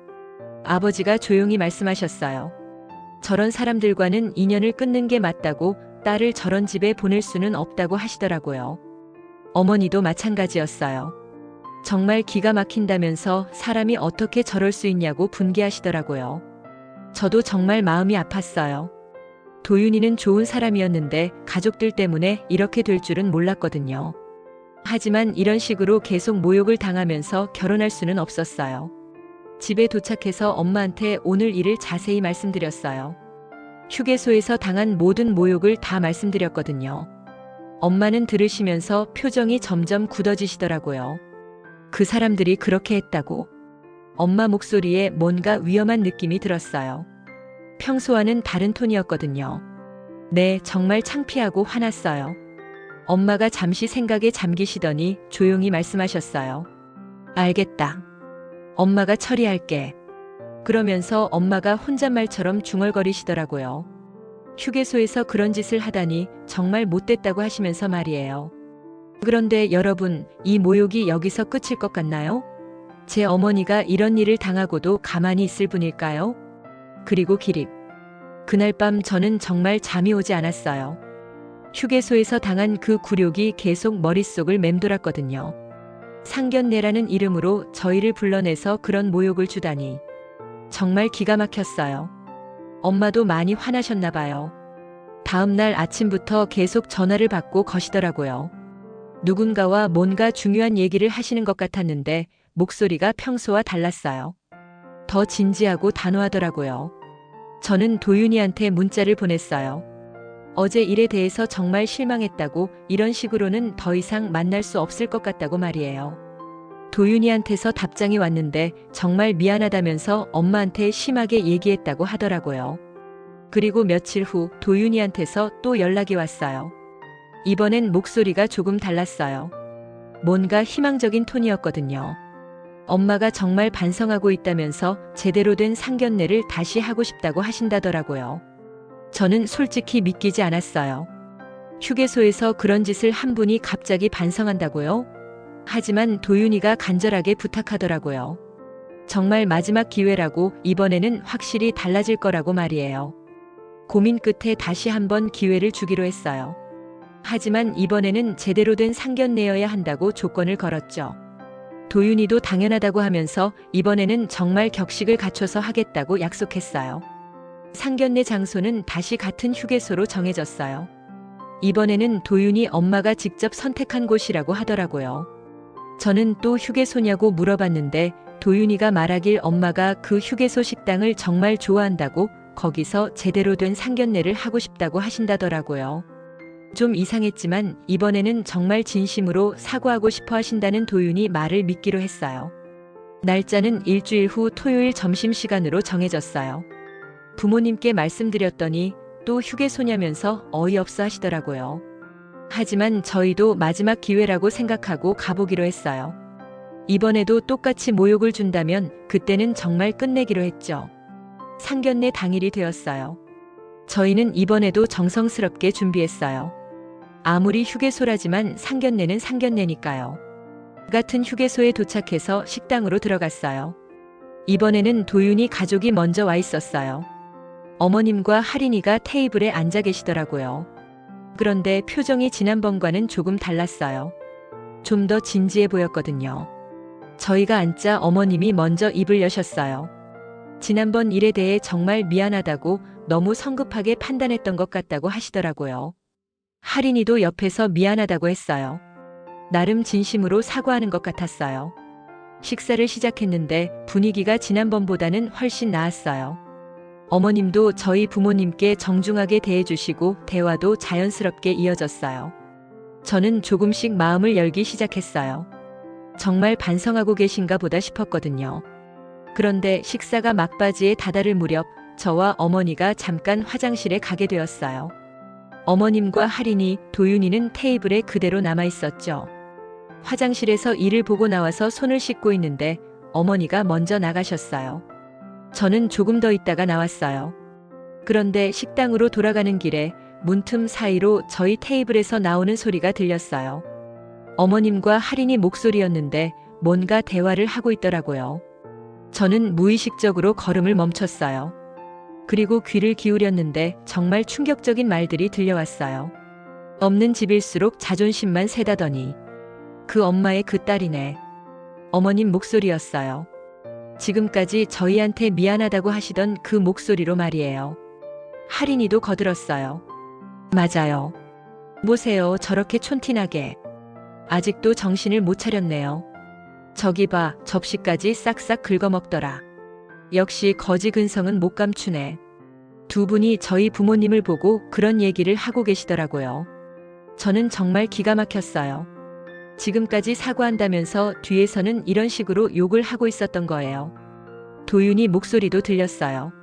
아버지가 조용히 말씀하셨어요. 저런 사람들과는 인연을 끊는 게 맞다고, 딸을 저런 집에 보낼 수는 없다고 하시더라고요. 어머니도 마찬가지였어요. 정말 기가 막힌다면서 사람이 어떻게 저럴 수 있냐고 분개하시더라고요. 저도 정말 마음이 아팠어요. 도윤이는 좋은 사람이었는데 가족들 때문에 이렇게 될 줄은 몰랐거든요. 하지만 이런 식으로 계속 모욕을 당하면서 결혼할 수는 없었어요. 집에 도착해서 엄마한테 오늘 일을 자세히 말씀드렸어요. 휴게소에서 당한 모든 모욕을 다 말씀드렸거든요. 엄마는 들으시면서 표정이 점점 굳어지시더라고요. 그 사람들이 그렇게 했다고. 엄마 목소리에 뭔가 위험한 느낌이 들었어요. 평소와는 다른 톤이었거든요. 네, 정말 창피하고 화났어요. 엄마가 잠시 생각에 잠기시더니 조용히 말씀하셨어요. 알겠다. 엄마가 처리할게. 그러면서 엄마가 혼잣말처럼 중얼거리시더라고요. 휴게소에서 그런 짓을 하다니 정말 못됐다고 하시면서 말이에요. 그런데 여러분, 이 모욕이 여기서 끝일 것 같나요? 제 어머니가 이런 일을 당하고도 가만히 있을 분일까요? 그리고 기립. 그날 밤 저는 정말 잠이 오지 않았어요. 휴게소에서 당한 그 굴욕이 계속 머릿속을 맴돌았거든요. 상견례라는 이름으로 저희를 불러내서 그런 모욕을 주다니. 정말 기가 막혔어요. 엄마도 많이 화나셨나 봐요. 다음 날 아침부터 계속 전화를 받고 거시더라고요. 누군가와 뭔가 중요한 얘기를 하시는 것 같았는데 목소리가 평소와 달랐어요. 더 진지하고 단호하더라고요. 저는 도윤이한테 문자를 보냈어요. 어제 일에 대해서 정말 실망했다고, 이런 식으로는 더 이상 만날 수 없을 것 같다고 말이에요. 도윤이한테서 답장이 왔는데 정말 미안하다면서 엄마한테 심하게 얘기했다고 하더라고요. 그리고 며칠 후 도윤이한테서 또 연락이 왔어요. 이번엔 목소리가 조금 달랐어요. 뭔가 희망적인 톤이었거든요. 엄마가 정말 반성하고 있다면서 제대로 된 상견례를 다시 하고 싶다고 하신다더라고요. 저는 솔직히 믿기지 않았어요. 휴게소에서 그런 짓을 한 분이 갑자기 반성한다고요? 하지만 도윤이가 간절하게 부탁하더라고요. 정말 마지막 기회라고, 이번에는 확실히 달라질 거라고 말이에요. 고민 끝에 다시 한번 기회를 주기로 했어요. 하지만 이번에는 제대로 된 상견례여야 한다고 조건을 걸었죠. 도윤이도 당연하다고 하면서 이번에는 정말 격식을 갖춰서 하겠다고 약속했어요. 상견례 장소는 다시 같은 휴게소로 정해졌어요. 이번에는 도윤이 엄마가 직접 선택한 곳이라고 하더라고요. 저는 또 휴게소냐고 물어봤는데 도윤이가 말하길 엄마가 그 휴게소 식당을 정말 좋아한다고 거기서 제대로 된 상견례를 하고 싶다고 하신다더라고요. 좀 이상했지만 이번에는 정말 진심으로 사과하고 싶어 하신다는 도윤이 말을 믿기로 했어요. 날짜는 일주일 후 토요일 점심시간으로 정해졌어요. 부모님께 말씀드렸더니 또 휴게소냐면서 어이없어 하시더라고요. 하지만 저희도 마지막 기회라고 생각하고 가보기로 했어요. 이번에도 똑같이 모욕을 준다면 그때는 정말 끝내기로 했죠. 상견례 당일이 되었어요. 저희는 이번에도 정성스럽게 준비했어요. 아무리 휴게소라지만 상견례는 상견례니까요. 같은 휴게소에 도착해서 식당으로 들어갔어요. 이번에는 도윤이 가족이 먼저 와 있었어요. 어머님과 할인이가 테이블에 앉아 계시더라고요. 그런데 표정이 지난번과는 조금 달랐어요. 좀 더 진지해 보였거든요. 저희가 앉자 어머님이 먼저 입을 여셨어요. 지난번 일에 대해 정말 미안하다고 너무 성급하게 판단했던 것 같다고 하시더라고요. 할인이도 옆에서 미안하다고 했어요. 나름 진심으로 사과하는 것 같았어요. 식사를 시작했는데 분위기가 지난번보다는 훨씬 나았어요. 어머님도 저희 부모님께 정중하게 대해주시고 대화도 자연스럽게 이어졌어요. 저는 조금씩 마음을 열기 시작했어요. 정말 반성하고 계신가 보다 싶었거든요. 그런데 식사가 막바지에 다다를 무렵 저와 어머니가 잠깐 화장실에 가게 되었어요. 어머님과 할인이, 도윤이는 테이블에 그대로 남아 있었죠. 화장실에서 일을 보고 나와서 손을 씻고 있는데 어머니가 먼저 나가셨어요. 저는 조금 더 있다가 나왔어요. 그런데 식당으로 돌아가는 길에 문틈 사이로 저희 테이블에서 나오는 소리가 들렸어요. 어머님과 할인이 목소리였는데 뭔가 대화를 하고 있더라고요. 저는 무의식적으로 걸음을 멈췄어요. 그리고 귀를 기울였는데 정말 충격적인 말들이 들려왔어요. 없는 집일수록 자존심만 세다더니 그 엄마의 그 딸이네. 어머님 목소리였어요. 지금까지 저희한테 미안하다고 하시던 그 목소리로 말이에요. 할인이도 거들었어요. 맞아요. 보세요, 저렇게 촌티나게. 아직도 정신을 못 차렸네요. 저기 봐, 접시까지 싹싹 긁어먹더라. 역시 거지 근성은 못 감추네. 두 분이 저희 부모님을 보고 그런 얘기를 하고 계시더라고요. 저는 정말 기가 막혔어요. 지금까지 사과한다면서 뒤에서는 이런 식으로 욕을 하고 있었던 거예요. 도윤이 목소리도 들렸어요.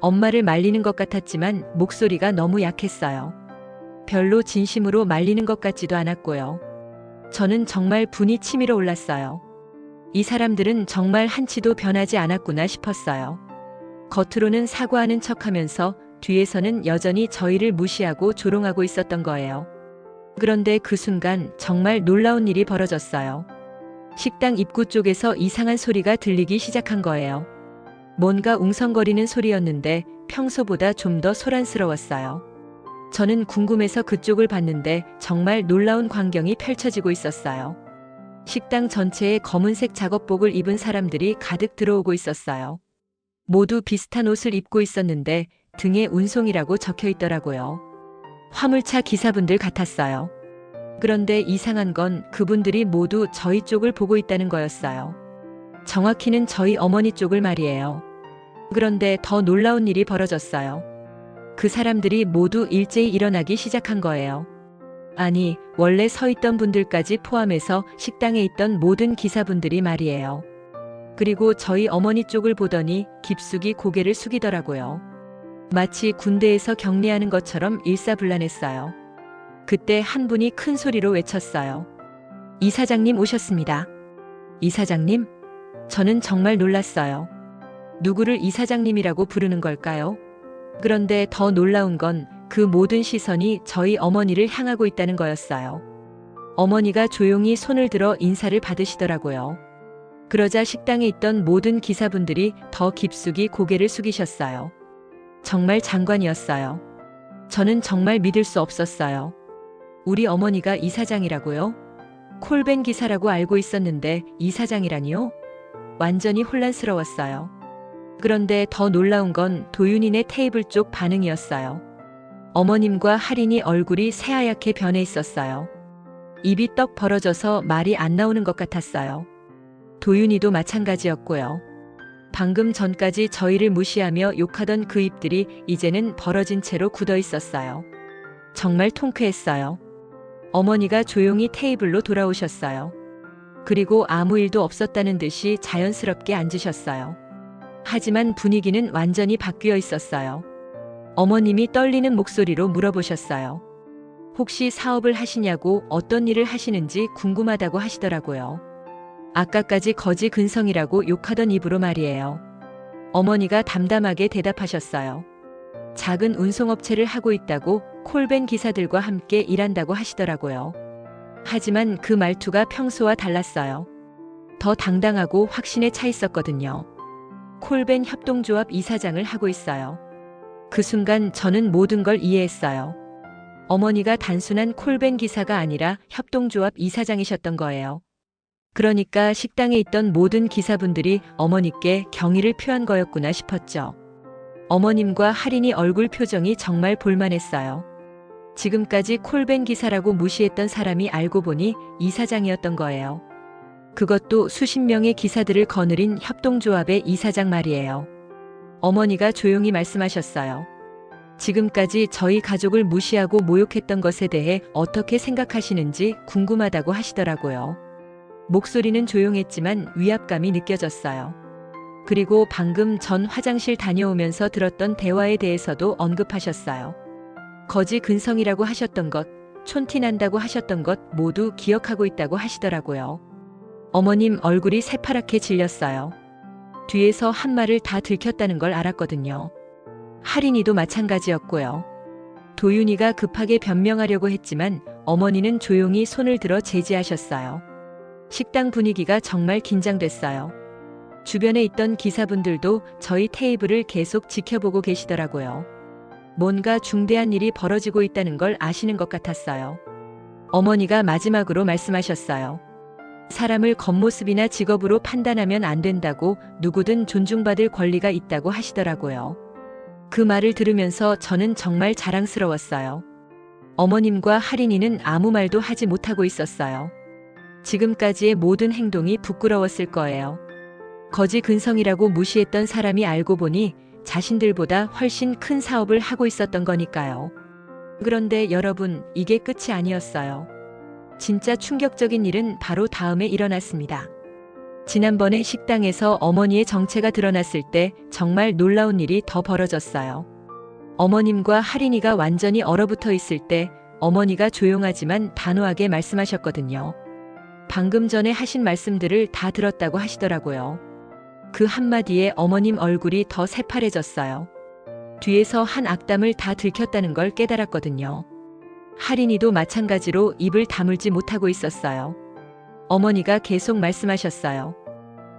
엄마를 말리는 것 같았지만 목소리가 너무 약했어요. 별로 진심으로 말리는 것 같지도 않았고요. 저는 정말 분이 치밀어 올랐어요. 이 사람들은 정말 한치도 변하지 않았구나 싶었어요. 겉으로는 사과하는 척하면서 뒤에서는 여전히 저희를 무시하고 조롱하고 있었던 거예요. 그런데 그 순간 정말 놀라운 일이 벌어졌어요. 식당 입구 쪽에서 이상한 소리가 들리기 시작한 거예요. 뭔가 웅성거리는 소리였는데 평소보다 좀 더 소란스러웠어요. 저는 궁금해서 그쪽을 봤는데 정말 놀라운 광경이 펼쳐지고 있었어요. 식당 전체에 검은색 작업복을 입은 사람들이 가득 들어오고 있었어요. 모두 비슷한 옷을 입고 있었는데 등에 운송이라고 적혀 있더라고요. 화물차 기사분들 같았어요. 그런데 이상한 건 그분들이 모두 저희 쪽을 보고 있다는 거였어요. 정확히는 저희 어머니 쪽을 말이에요. 그런데 더 놀라운 일이 벌어졌어요. 그 사람들이 모두 일제히 일어나기 시작한 거예요. 아니, 원래 서 있던 분들까지 포함해서 식당에 있던 모든 기사분들이 말이에요. 그리고 저희 어머니 쪽을 보더니 깊숙이 고개를 숙이더라고요. 마치 군대에서 격리하는 것처럼 일사불란했어요. 그때 한 분이 큰 소리로 외쳤어요. 이사장님 오셨습니다. 이사장님? 저는 정말 놀랐어요. 누구를 이사장님이라고 부르는 걸까요? 그런데 더 놀라운 건 그 모든 시선이 저희 어머니를 향하고 있다는 거였어요. 어머니가 조용히 손을 들어 인사를 받으시더라고요. 그러자 식당에 있던 모든 기사분들이 더 깊숙이 고개를 숙이셨어요. 정말 장관이었어요. 저는 정말 믿을 수 없었어요. 우리 어머니가 이사장이라고요? 콜벤 기사라고 알고 있었는데 이사장이라니요? 완전히 혼란스러웠어요. 그런데 더 놀라운 건 도윤이네 테이블 쪽 반응이었어요. 어머님과 할인이 얼굴이 새하얗게 변해 있었어요. 입이 떡 벌어져서 말이 안 나오는 것 같았어요. 도윤이도 마찬가지였고요. 방금 전까지 저희를 무시하며 욕하던 그 입들이 이제는 벌어진 채로 굳어 있었어요. 정말 통쾌했어요. 어머니가 조용히 테이블로 돌아오셨어요. 그리고 아무 일도 없었다는 듯이 자연스럽게 앉으셨어요. 하지만 분위기는 완전히 바뀌어 있었어요. 어머님이 떨리는 목소리로 물어보셨어요. 혹시 사업을 하시냐고, 어떤 일을 하시는지 궁금하다고 하시더라고요. 아까까지 거지 근성이라고 욕하던 입으로 말이에요. 어머니가 담담하게 대답하셨어요. 작은 운송업체를 하고 있다고, 콜벤 기사들과 함께 일한다고 하시더라고요. 하지만 그 말투가 평소와 달랐어요. 더 당당하고 확신에 차 있었거든요. 콜벤 협동조합 이사장을 하고 있어요. 그 순간 저는 모든 걸 이해했어요. 어머니가 단순한 콜벤 기사가 아니라 협동조합 이사장이셨던 거예요. 그러니까 식당에 있던 모든 기사분들이 어머니께 경의를 표한 거였구나 싶었죠. 어머님과 할인이 얼굴 표정이 정말 볼만했어요. 지금까지 콜벤 기사라고 무시했던 사람이 알고 보니 이사장이었던 거예요. 그것도 수십 명의 기사들을 거느린 협동조합의 이사장 말이에요. 어머니가 조용히 말씀하셨어요. 지금까지 저희 가족을 무시하고 모욕했던 것에 대해 어떻게 생각하시는지 궁금하다고 하시더라고요. 목소리는 조용했지만 위압감이 느껴졌어요. 그리고 방금 전 화장실 다녀오면서 들었던 대화에 대해서도 언급하셨어요. 거지 근성이라고 하셨던 것, 촌티난다고 하셨던 것 모두 기억하고 있다고 하시더라고요. 어머님 얼굴이 새파랗게 질렸어요. 뒤에서 한 말을 다 들켰다는 걸 알았거든요. 할인이도 마찬가지였고요. 도윤이가 급하게 변명하려고 했지만 어머니는 조용히 손을 들어 제지하셨어요. 식당 분위기가 정말 긴장됐어요. 주변에 있던 기사분들도 저희 테이블을 계속 지켜보고 계시더라고요. 뭔가 중대한 일이 벌어지고 있다는 걸 아시는 것 같았어요. 어머니가 마지막으로 말씀하셨어요. 사람을 겉모습이나 직업으로 판단하면 안 된다고, 누구든 존중받을 권리가 있다고 하시더라고요. 그 말을 들으면서 저는 정말 자랑스러웠어요. 어머님과 할인이는 아무 말도 하지 못하고 있었어요. 지금까지의 모든 행동이 부끄러웠을 거예요. 거지 근성이라고 무시했던 사람이 알고 보니 자신들보다 훨씬 큰 사업을 하고 있었던 거니까요. 그런데 여러분, 이게 끝이 아니었어요. 진짜 충격적인 일은 바로 다음에 일어났습니다. 지난번에 식당에서 어머니의 정체가 드러났을 때 정말 놀라운 일이 더 벌어졌어요. 어머님과 할인이가 완전히 얼어붙어 있을 때 어머니가 조용하지만 단호하게 말씀하셨거든요. 방금 전에 하신 말씀들을 다 들었다고 하시더라고요. 그 한마디에 어머님 얼굴이 더 새파래졌어요. 뒤에서 한 악담을 다 들켰다는 걸 깨달았거든요. 할인이도 마찬가지로 입을 다물지 못하고 있었어요. 어머니가 계속 말씀하셨어요.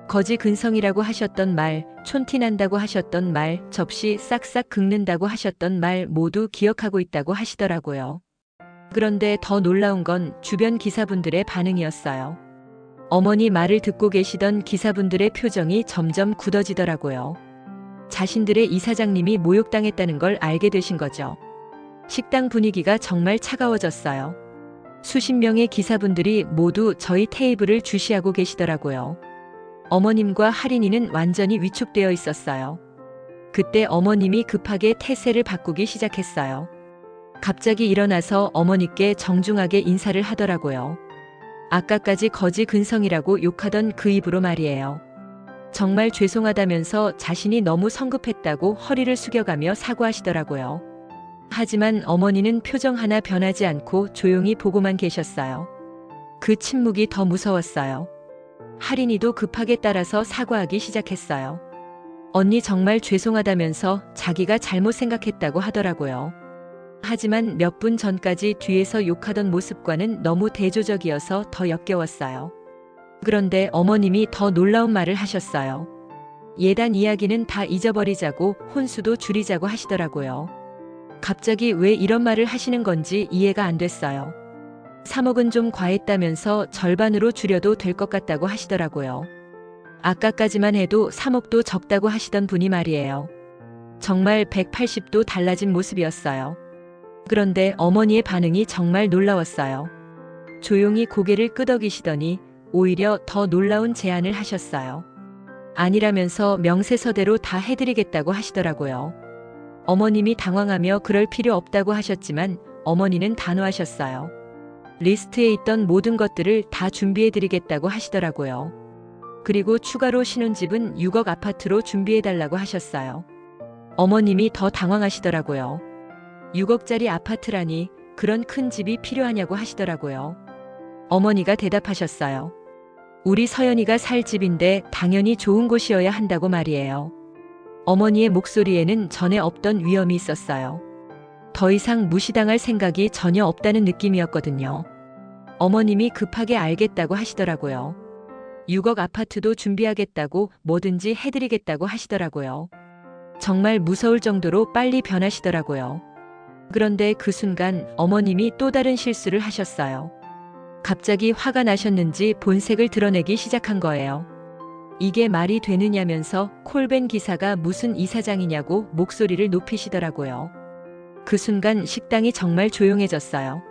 거지 근성이라고 하셨던 말, 촌티난다고 하셨던 말, 접시 싹싹 긁는다고 하셨던 말 모두 기억하고 있다고 하시더라고요. 그런데 더 놀라운 건 주변 기사분들의 반응이었어요. 어머니 말을 듣고 계시던 기사분들의 표정이 점점 굳어지더라고요. 자신들의 이사장님이 모욕당했다는 걸 알게 되신 거죠. 식당 분위기가 정말 차가워졌어요. 수십 명의 기사분들이 모두 저희 테이블을 주시하고 계시더라고요. 어머님과 할인이는 완전히 위축되어 있었어요. 그때 어머님이 급하게 태세를 바꾸기 시작했어요. 갑자기 일어나서 어머니께 정중하게 인사를 하더라고요. 아까까지 거지 근성이라고 욕하던 그 입으로 말이에요. 정말 죄송하다면서 자신이 너무 성급했다고 허리를 숙여가며 사과하시더라고요. 하지만 어머니는 표정 하나 변하지 않고 조용히 보고만 계셨어요. 그 침묵이 더 무서웠어요. 할인이도 급하게 따라서 사과하기 시작했어요. 언니 정말 죄송하다면서 자기가 잘못 생각했다고 하더라고요. 하지만 몇 분 전까지 뒤에서 욕하던 모습과는 너무 대조적이어서 더 역겨웠어요. 그런데 어머님이 더 놀라운 말을 하셨어요. 예단 이야기는 다 잊어버리자고, 혼수도 줄이자고 하시더라고요. 갑자기 왜 이런 말을 하시는 건지 이해가 안 됐어요. 3억은 좀 과했다면서 절반으로 줄여도 될 것 같다고 하시더라고요. 아까까지만 해도 3억도 적다고 하시던 분이 말이에요. 정말 180도 달라진 모습이었어요. 그런데 어머니의 반응이 정말 놀라웠어요. 조용히 고개를 끄덕이시더니 오히려 더 놀라운 제안을 하셨어요. 아니라면서 명세서대로 다 해드리겠다고 하시더라고요. 어머님이 당황하며 그럴 필요 없다고 하셨지만 어머니는 단호하셨어요. 리스트에 있던 모든 것들을 다 준비해드리겠다고 하시더라고요. 그리고 추가로 신혼집은 6억 아파트로 준비해달라고 하셨어요. 어머님이 더 당황하시더라고요. 6억짜리 아파트라니 그런 큰 집이 필요하냐고 하시더라고요. 어머니가 대답하셨어요. 우리 서연이가 살 집인데 당연히 좋은 곳이어야 한다고 말이에요. 어머니의 목소리에는 전에 없던 위엄이 있었어요. 더 이상 무시당할 생각이 전혀 없다는 느낌이었거든요. 어머님이 급하게 알겠다고 하시더라고요. 6억 아파트도 준비하겠다고 뭐든지 해드리겠다고 하시더라고요. 정말 무서울 정도로 빨리 변하시더라고요. 그런데 그 순간 어머님이 또 다른 실수를 하셨어요. 갑자기 화가 나셨는지 본색을 드러내기 시작한 거예요. 이게 말이 되느냐면서 콜밴 기사가 무슨 이사장이냐고 목소리를 높이시더라고요. 그 순간 식당이 정말 조용해졌어요.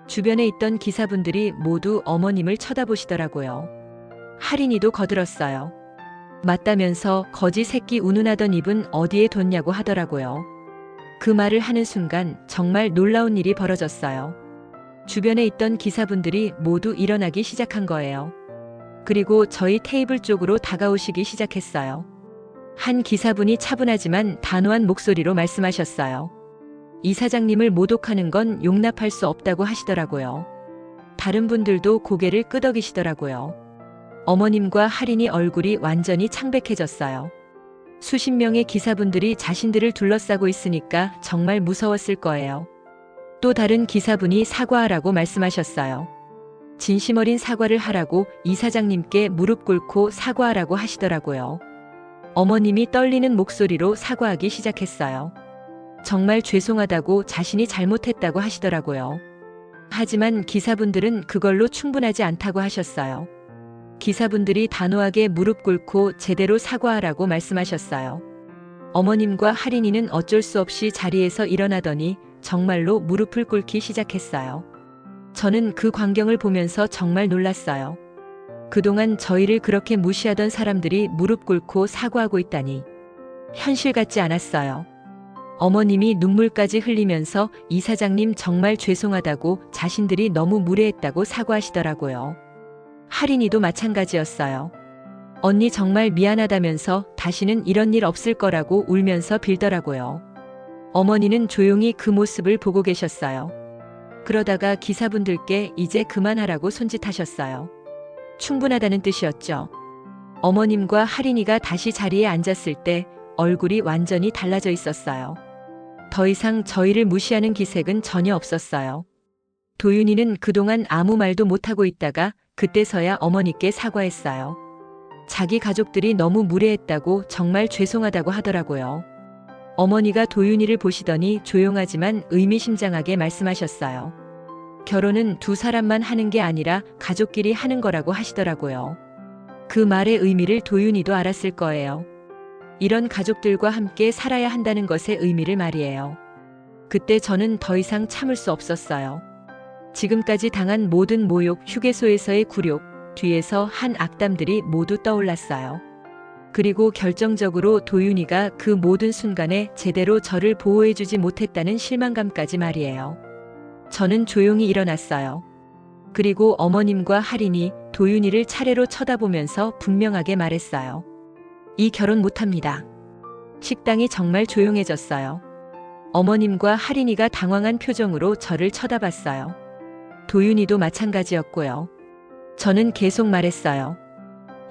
주변에 있던 기사분들이 모두 어머님을 쳐다보시더라고요. 할인이도 거들었어요. 맞다면서 거지 새끼 운운하던 입은 어디에 뒀냐고 하더라고요. 그 말을 하는 순간 정말 놀라운 일이 벌어졌어요. 주변에 있던 기사분들이 모두 일어나기 시작한 거예요. 그리고 저희 테이블 쪽으로 다가오시기 시작했어요. 한 기사분이 차분하지만 단호한 목소리로 말씀하셨어요. 이 사장님을 모독하는 건 용납할 수 없다고 하시더라고요. 다른 분들도 고개를 끄덕이시더라고요. 어머님과 할인이 얼굴이 완전히 창백해졌어요. 수십 명의 기사분들이 자신들을 둘러싸고 있으니까 정말 무서웠을 거예요. 또 다른 기사분이 사과하라고 말씀하셨어요. 진심 어린 사과를 하라고 이사장님께 무릎 꿇고 사과하라고 하시더라고요. 어머님이 떨리는 목소리로 사과하기 시작했어요. 정말 죄송하다고 자신이 잘못했다고 하시더라고요. 하지만 기사분들은 그걸로 충분하지 않다고 하셨어요. 기사분들이 단호하게 무릎 꿇고 제대로 사과하라고 말씀하셨어요. 어머님과 할인이는 어쩔 수 없이 자리에서 일어나더니 정말로 무릎을 꿇기 시작했어요. 저는 그 광경을 보면서 정말 놀랐어요. 그동안 저희를 그렇게 무시하던 사람들이 무릎 꿇고 사과하고 있다니 현실 같지 않았어요. 어머님이 눈물까지 흘리면서 이사장님 정말 죄송하다고 자신들이 너무 무례했다고 사과하시더라고요. 할인이도 마찬가지였어요. 언니 정말 미안하다면서 다시는 이런 일 없을 거라고 울면서 빌더라고요. 어머니는 조용히 그 모습을 보고 계셨어요. 그러다가 기사분들께 이제 그만하라고 손짓하셨어요. 충분하다는 뜻이었죠. 어머님과 할인이가 다시 자리에 앉았을 때 얼굴이 완전히 달라져 있었어요. 더 이상 저희를 무시하는 기색은 전혀 없었어요. 도윤이는 그동안 아무 말도 못하고 있다가 그때서야 어머니께 사과했어요. 자기 가족들이 너무 무례했다고 정말 죄송하다고 하더라고요. 어머니가 도윤이를 보시더니 조용하지만 의미심장하게 말씀하셨어요. 결혼은 두 사람만 하는 게 아니라 가족끼리 하는 거라고 하시더라고요. 그 말의 의미를 도윤이도 알았을 거예요. 이런 가족들과 함께 살아야 한다는 것의 의미를 말이에요. 그때 저는 더 이상 참을 수 없었어요. 지금까지 당한 모든 모욕, 휴게소에서의 굴욕, 뒤에서 한 악담들이 모두 떠올랐어요. 그리고 결정적으로 도윤이가 그 모든 순간에 제대로 저를 보호해주지 못했다는 실망감까지 말이에요. 저는 조용히 일어났어요. 그리고 어머님과 할인이 도윤이를 차례로 쳐다보면서 분명하게 말했어요. 이 결혼 못합니다. 식당이 정말 조용해졌어요. 어머님과 할인이가 당황한 표정으로 저를 쳐다봤어요. 도윤이도 마찬가지였고요. 저는 계속 말했어요.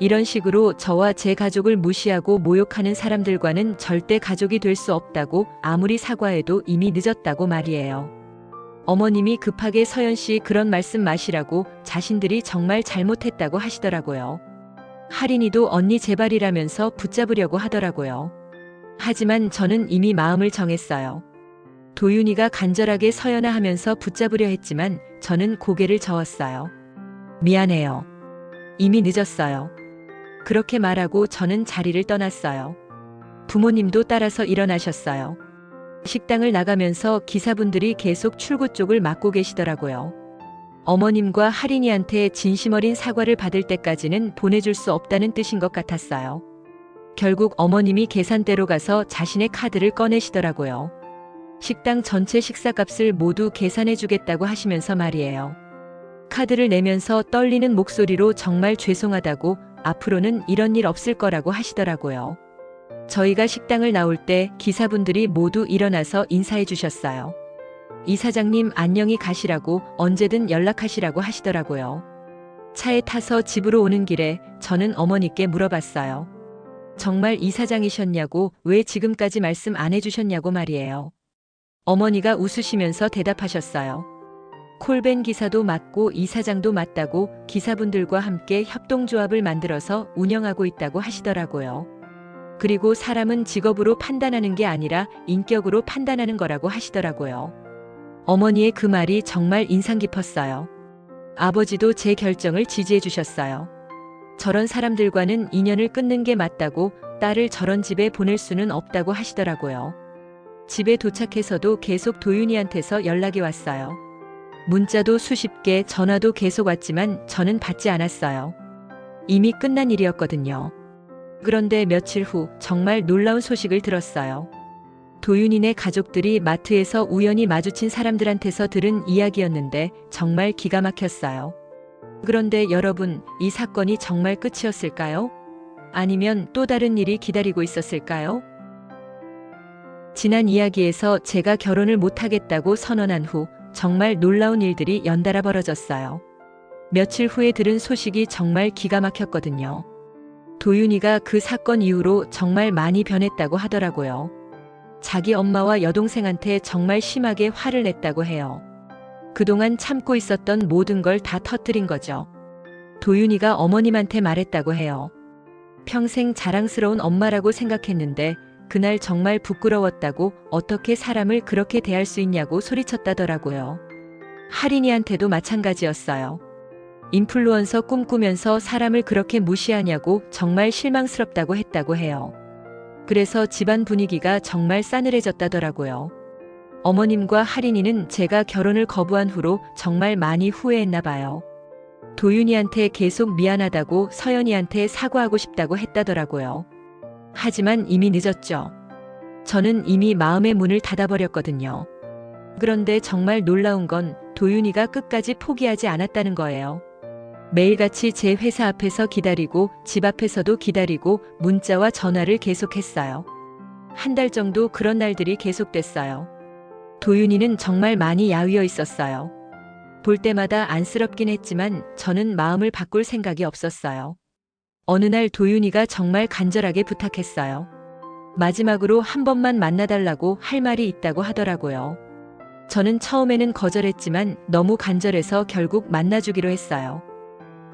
이런 식으로 저와 제 가족을 무시하고 모욕하는 사람들과는 절대 가족이 될 수 없다고 아무리 사과해도 이미 늦었다고 말이에요. 어머님이 급하게 서연 씨 그런 말씀 마시라고 자신들이 정말 잘못했다고 하시더라고요. 할인이도 언니 제발이라면서 붙잡으려고 하더라고요. 하지만 저는 이미 마음을 정했어요. 도윤이가 간절하게 서연아 하면서 붙잡으려 했지만 저는 고개를 저었어요. 미안해요. 이미 늦었어요. 그렇게 말하고 저는 자리를 떠났어요. 부모님도 따라서 일어나셨어요. 식당을 나가면서 기사분들이 계속 출구 쪽을 막고 계시더라고요. 어머님과 할인이한테 진심 어린 사과를 받을 때까지는 보내줄 수 없다는 뜻인 것 같았어요. 결국 어머님이 계산대로 가서 자신의 카드를 꺼내시더라고요. 식당 전체 식사값을 모두 계산해 주겠다고 하시면서 말이에요. 카드를 내면서 떨리는 목소리로 정말 죄송하다고 앞으로는 이런 일 없을 거라고 하시더라고요. 저희가 식당을 나올 때 기사분들이 모두 일어나서 인사해 주셨어요. 이사장님 안녕히 가시라고 언제든 연락하시라고 하시더라고요. 차에 타서 집으로 오는 길에 저는 어머니께 물어봤어요. 정말 이사장이셨냐고 왜 지금까지 말씀 안 해주셨냐고 말이에요. 어머니가 웃으시면서 대답하셨어요. 콜밴 기사도 맞고 이사장도 맞다고 기사분들과 함께 협동조합을 만들어서 운영하고 있다고 하시더라고요. 그리고 사람은 직업으로 판단하는 게 아니라 인격으로 판단하는 거라고 하시더라고요. 어머니의 그 말이 정말 인상 깊었어요. 아버지도 제 결정을 지지해 주셨어요. 저런 사람들과는 인연을 끊는 게 맞다고 딸을 저런 집에 보낼 수는 없다고 하시더라고요. 집에 도착해서도 계속 도윤이한테서 연락이 왔어요. 문자도 수십 개, 전화도 계속 왔지만 저는 받지 않았어요. 이미 끝난 일이었거든요. 그런데 며칠 후 정말 놀라운 소식을 들었어요. 도윤이네 가족들이 마트에서 우연히 마주친 사람들한테서 들은 이야기였는데 정말 기가 막혔어요. 그런데 여러분, 이 사건이 정말 끝이었을까요? 아니면 또 다른 일이 기다리고 있었을까요? 지난 이야기에서 제가 결혼을 못하겠다고 선언한 후 정말 놀라운 일들이 연달아 벌어졌어요. 며칠 후에 들은 소식이 정말 기가 막혔거든요. 도윤이가 그 사건 이후로 정말 많이 변했다고 하더라고요. 자기 엄마와 여동생한테 정말 심하게 화를 냈다고 해요. 그동안 참고 있었던 모든 걸 다 터뜨린 거죠. 도윤이가 어머님한테 말했다고 해요. 평생 자랑스러운 엄마라고 생각했는데 그날 정말 부끄러웠다고 어떻게 사람을 그렇게 대할 수 있냐고 소리쳤다더라고요. 할인이한테도 마찬가지였어요. 인플루언서 꿈꾸면서 사람을 그렇게 무시하냐고 정말 실망스럽다고 했다고 해요. 그래서 집안 분위기가 정말 싸늘해졌다더라고요. 어머님과 할인이는 제가 결혼을 거부한 후로 정말 많이 후회했나 봐요. 도윤이한테 계속 미안하다고 서연이한테 사과하고 싶다고 했다더라고요. 하지만 이미 늦었죠. 저는 이미 마음의 문을 닫아버렸거든요. 그런데 정말 놀라운 건 도윤이가 끝까지 포기하지 않았다는 거예요. 매일같이 제 회사 앞에서 기다리고 집 앞에서도 기다리고 문자와 전화를 계속했어요. 한 달 정도 그런 날들이 계속됐어요. 도윤이는 정말 많이 야위어 있었어요. 볼 때마다 안쓰럽긴 했지만 저는 마음을 바꿀 생각이 없었어요. 어느 날 도윤이가 정말 간절하게 부탁했어요. 마지막으로 한 번만 만나달라고 할 말이 있다고 하더라고요. 저는 처음에는 거절했지만 너무 간절해서 결국 만나주기로 했어요.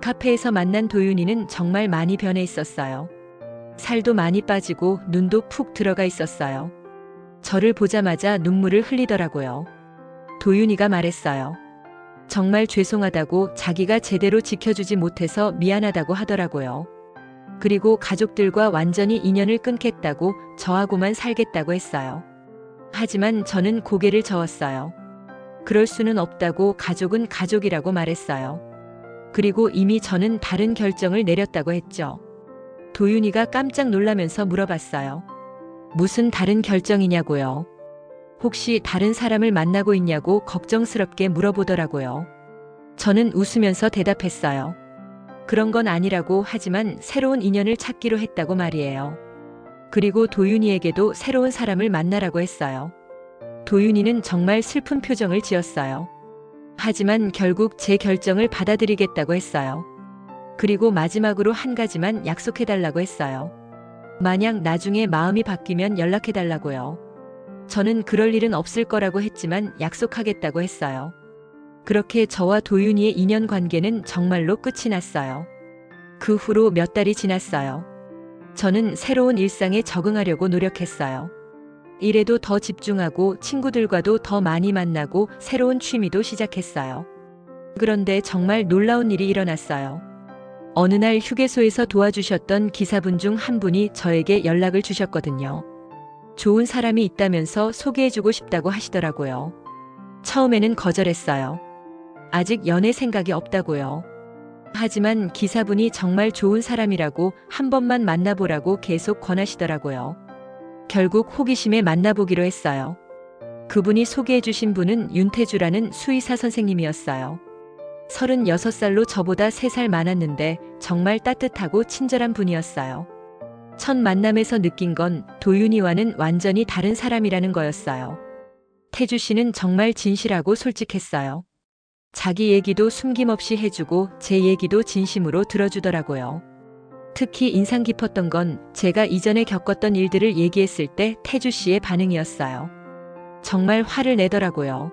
카페에서 만난 도윤이는 정말 많이 변해 있었어요. 살도 많이 빠지고 눈도 푹 들어가 있었어요. 저를 보자마자 눈물을 흘리더라고요. 도윤이가 말했어요. 정말 죄송하다고 자기가 제대로 지켜주지 못해서 미안하다고 하더라고요. 그리고 가족들과 완전히 인연을 끊겠다고 저하고만 살겠다고 했어요. 하지만 저는 고개를 저었어요. 그럴 수는 없다고 가족은 가족이라고 말했어요. 그리고 이미 저는 다른 결정을 내렸다고 했죠. 도윤이가 깜짝 놀라면서 물어봤어요. 무슨 다른 결정이냐고요? 혹시 다른 사람을 만나고 있냐고 걱정스럽게 물어보더라고요. 저는 웃으면서 대답했어요. 그런 건 아니라고 하지만 새로운 인연을 찾기로 했다고 말이에요. 그리고 도윤이에게도 새로운 사람을 만나라고 했어요. 도윤이는 정말 슬픈 표정을 지었어요. 하지만 결국 제 결정을 받아들이겠다고 했어요. 그리고 마지막으로 한 가지만 약속해달라고 했어요. 만약 나중에 마음이 바뀌면 연락해달라고요. 저는 그럴 일은 없을 거라고 했지만 약속하겠다고 했어요. 그렇게 저와 도윤이의 인연 관계는 정말로 끝이 났어요. 그 후로 몇 달이 지났어요. 저는 새로운 일상에 적응하려고 노력했어요. 일에도 더 집중하고 친구들과도 더 많이 만나고 새로운 취미도 시작했어요. 그런데 정말 놀라운 일이 일어났어요. 어느 날 휴게소에서 도와주셨던 기사분 중 한 분이 저에게 연락을 주셨거든요. 좋은 사람이 있다면서 소개해주고 싶다고 하시더라고요. 처음에는 거절했어요. 아직 연애 생각이 없다고요. 하지만 기사분이 정말 좋은 사람이라고 한 번만 만나보라고 계속 권하시더라고요. 결국 호기심에 만나보기로 했어요. 그분이 소개해주신 분은 윤태주라는 수의사 선생님이었어요. 36살로 저보다 3살 많았는데 정말 따뜻하고 친절한 분이었어요. 첫 만남에서 느낀 건 도윤이와는 완전히 다른 사람이라는 거였어요. 태주 씨는 정말 진실하고 솔직했어요. 자기 얘기도 숨김없이 해주고 제 얘기도 진심으로 들어주더라고요. 특히 인상 깊었던 건 제가 이전에 겪었던 일들을 얘기했을 때 태주 씨의 반응이었어요. 정말 화를 내더라고요.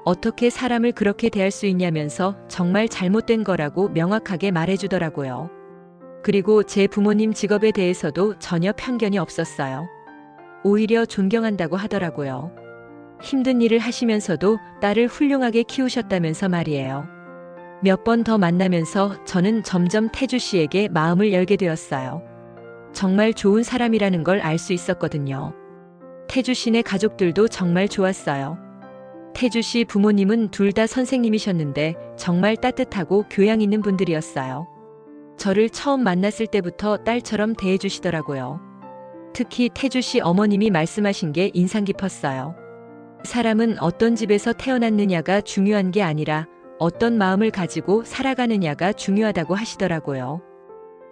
어떻게 사람을 그렇게 대할 수 있냐면서 정말 잘못된 거라고 명확하게 말해주더라고요. 그리고 제 부모님 직업에 대해서도 전혀 편견이 없었어요. 오히려 존경한다고 하더라고요. 힘든 일을 하시면서도 딸을 훌륭하게 키우셨다면서 말이에요. 몇 번 더 만나면서 저는 점점 태주 씨에게 마음을 열게 되었어요. 정말 좋은 사람이라는 걸 알 수 있었거든요. 태주 씨네 가족들도 정말 좋았어요. 태주 씨 부모님은 둘 다 선생님이셨는데 정말 따뜻하고 교양 있는 분들이었어요. 저를 처음 만났을 때부터 딸처럼 대해주시더라고요. 특히 태주 씨 어머님이 말씀하신 게 인상 깊었어요. 사람은 어떤 집에서 태어났느냐가 중요한 게 아니라 어떤 마음을 가지고 살아가느냐가 중요하다고 하시더라고요.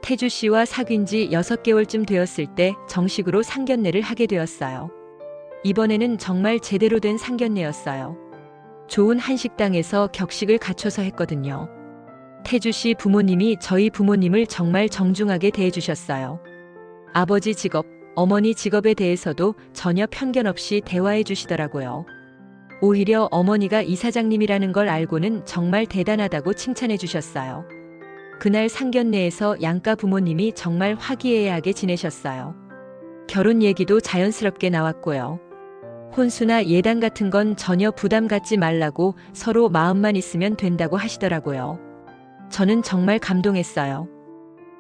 태주 씨와 사귄 지 6개월쯤 되었을 때 정식으로 상견례를 하게 되었어요. 이번에는 정말 제대로 된 상견례였어요. 좋은 한식당에서 격식을 갖춰서 했거든요. 태주 씨 부모님이 저희 부모님을 정말 정중하게 대해주셨어요. 아버지 직업, 어머니 직업에 대해서도 전혀 편견 없이 대화해 주시더라고요. 오히려 어머니가 이사장님이라는 걸 알고는 정말 대단하다고 칭찬해 주셨어요. 그날 상견례에서 양가 부모님이 정말 화기애애하게 지내셨어요. 결혼 얘기도 자연스럽게 나왔고요. 혼수나 예단 같은 건 전혀 부담 갖지 말라고 서로 마음만 있으면 된다고 하시더라고요. 저는 정말 감동했어요.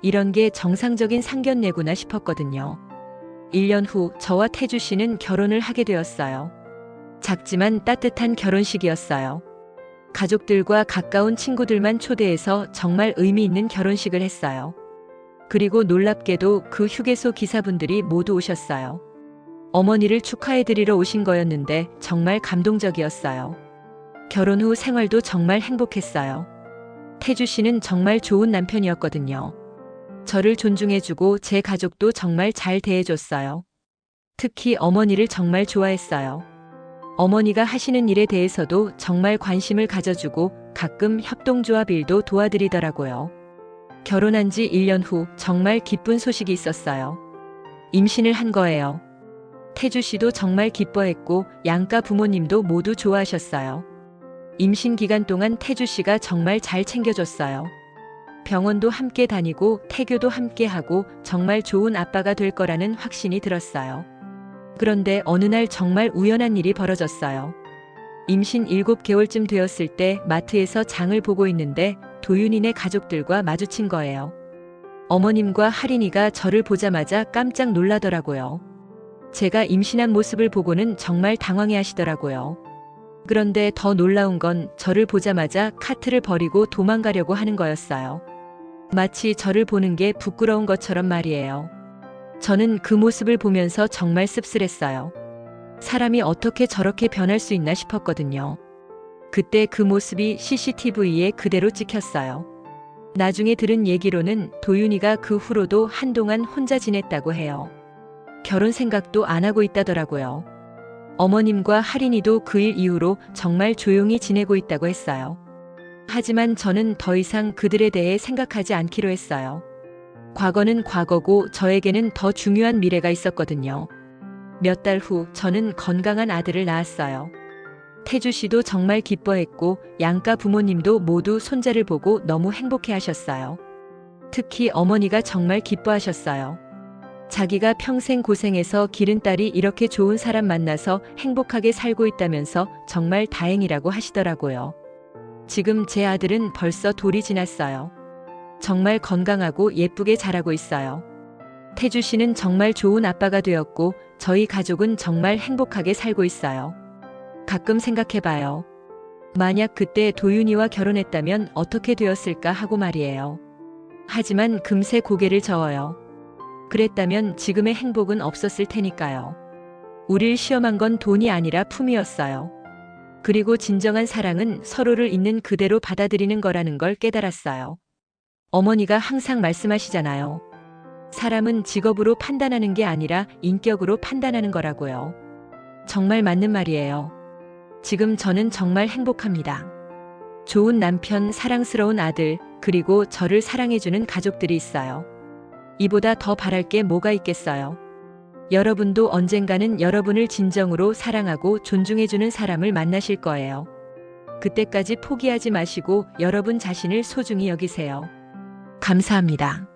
이런 게 정상적인 상견례구나 싶었거든요. 1년 후 저와 태주 씨는 결혼을 하게 되었어요. 작지만 따뜻한 결혼식이었어요. 가족들과 가까운 친구들만 초대해서 정말 의미 있는 결혼식을 했어요. 그리고 놀랍게도 그 휴게소 기사분들이 모두 오셨어요. 어머니를 축하해드리러 오신 거였는데 정말 감동적이었어요. 결혼 후 생활도 정말 행복했어요. 태주 씨는 정말 좋은 남편이었거든요. 저를 존중해주고 제 가족도 정말 잘 대해줬어요. 특히 어머니를 정말 좋아했어요. 어머니가 하시는 일에 대해서도 정말 관심을 가져주고 가끔 협동조합 일도 도와드리더라고요. 결혼한 지 1년 후 정말 기쁜 소식이 있었어요. 임신을 한 거예요. 태주 씨도 정말 기뻐했고 양가 부모님도 모두 좋아하셨어요. 임신 기간 동안 태주 씨가 정말 잘 챙겨줬어요. 병원도 함께 다니고 태교도 함께 하고 정말 좋은 아빠가 될 거라는 확신이 들었어요. 그런데 어느 날 정말 우연한 일이 벌어졌어요. 임신 7개월쯤 되었을 때 마트에서 장을 보고 있는데 도윤이네 가족들과 마주친 거예요. 어머님과 할인이가 저를 보자마자 깜짝 놀라더라고요. 제가 임신한 모습을 보고는 정말 당황해 하시더라고요. 그런데 더 놀라운 건 저를 보자마자 카트를 버리고 도망가려고 하는 거였어요. 마치 저를 보는 게 부끄러운 것처럼 말이에요. 저는 그 모습을 보면서 정말 씁쓸했어요. 사람이 어떻게 저렇게 변할 수 있나 싶었거든요. 그때 그 모습이 CCTV에 그대로 찍혔어요. 나중에 들은 얘기로는 도윤이가 그 후로도 한동안 혼자 지냈다고 해요. 결혼 생각도 안 하고 있다더라고요. 어머님과 할인이도 그 일 이후로 정말 조용히 지내고 있다고 했어요. 하지만 저는 더 이상 그들에 대해 생각하지 않기로 했어요. 과거는 과거고 저에게는 더 중요한 미래가 있었거든요. 몇 달 후 저는 건강한 아들을 낳았어요. 태주 씨도 정말 기뻐했고 양가 부모님도 모두 손자를 보고 너무 행복해 하셨어요. 특히 어머니가 정말 기뻐하셨어요. 자기가 평생 고생해서 기른 딸이 이렇게 좋은 사람 만나서 행복하게 살고 있다면서 정말 다행이라고 하시더라고요. 지금 제 아들은 벌써 돌이 지났어요. 정말 건강하고 예쁘게 자라고 있어요. 태주 씨는 정말 좋은 아빠가 되었고 저희 가족은 정말 행복하게 살고 있어요. 가끔 생각해봐요. 만약 그때 도윤이와 결혼했다면 어떻게 되었을까 하고 말이에요. 하지만 금세 고개를 저어요. 그랬다면 지금의 행복은 없었을 테니까요. 우릴 시험한 건 돈이 아니라 품이었어요. 그리고 진정한 사랑은 서로를 있는 그대로 받아들이는 거라는 걸 깨달았어요. 어머니가 항상 말씀하시잖아요. 사람은 직업으로 판단하는 게 아니라 인격으로 판단하는 거라고요. 정말 맞는 말이에요. 지금 저는 정말 행복합니다. 좋은 남편, 사랑스러운 아들, 그리고 저를 사랑해주는 가족들이 있어요. 이보다 더 바랄 게 뭐가 있겠어요. 여러분도 언젠가는 여러분을 진정으로 사랑하고 존중해주는 사람을 만나실 거예요. 그때까지 포기하지 마시고 여러분 자신을 소중히 여기세요. 감사합니다.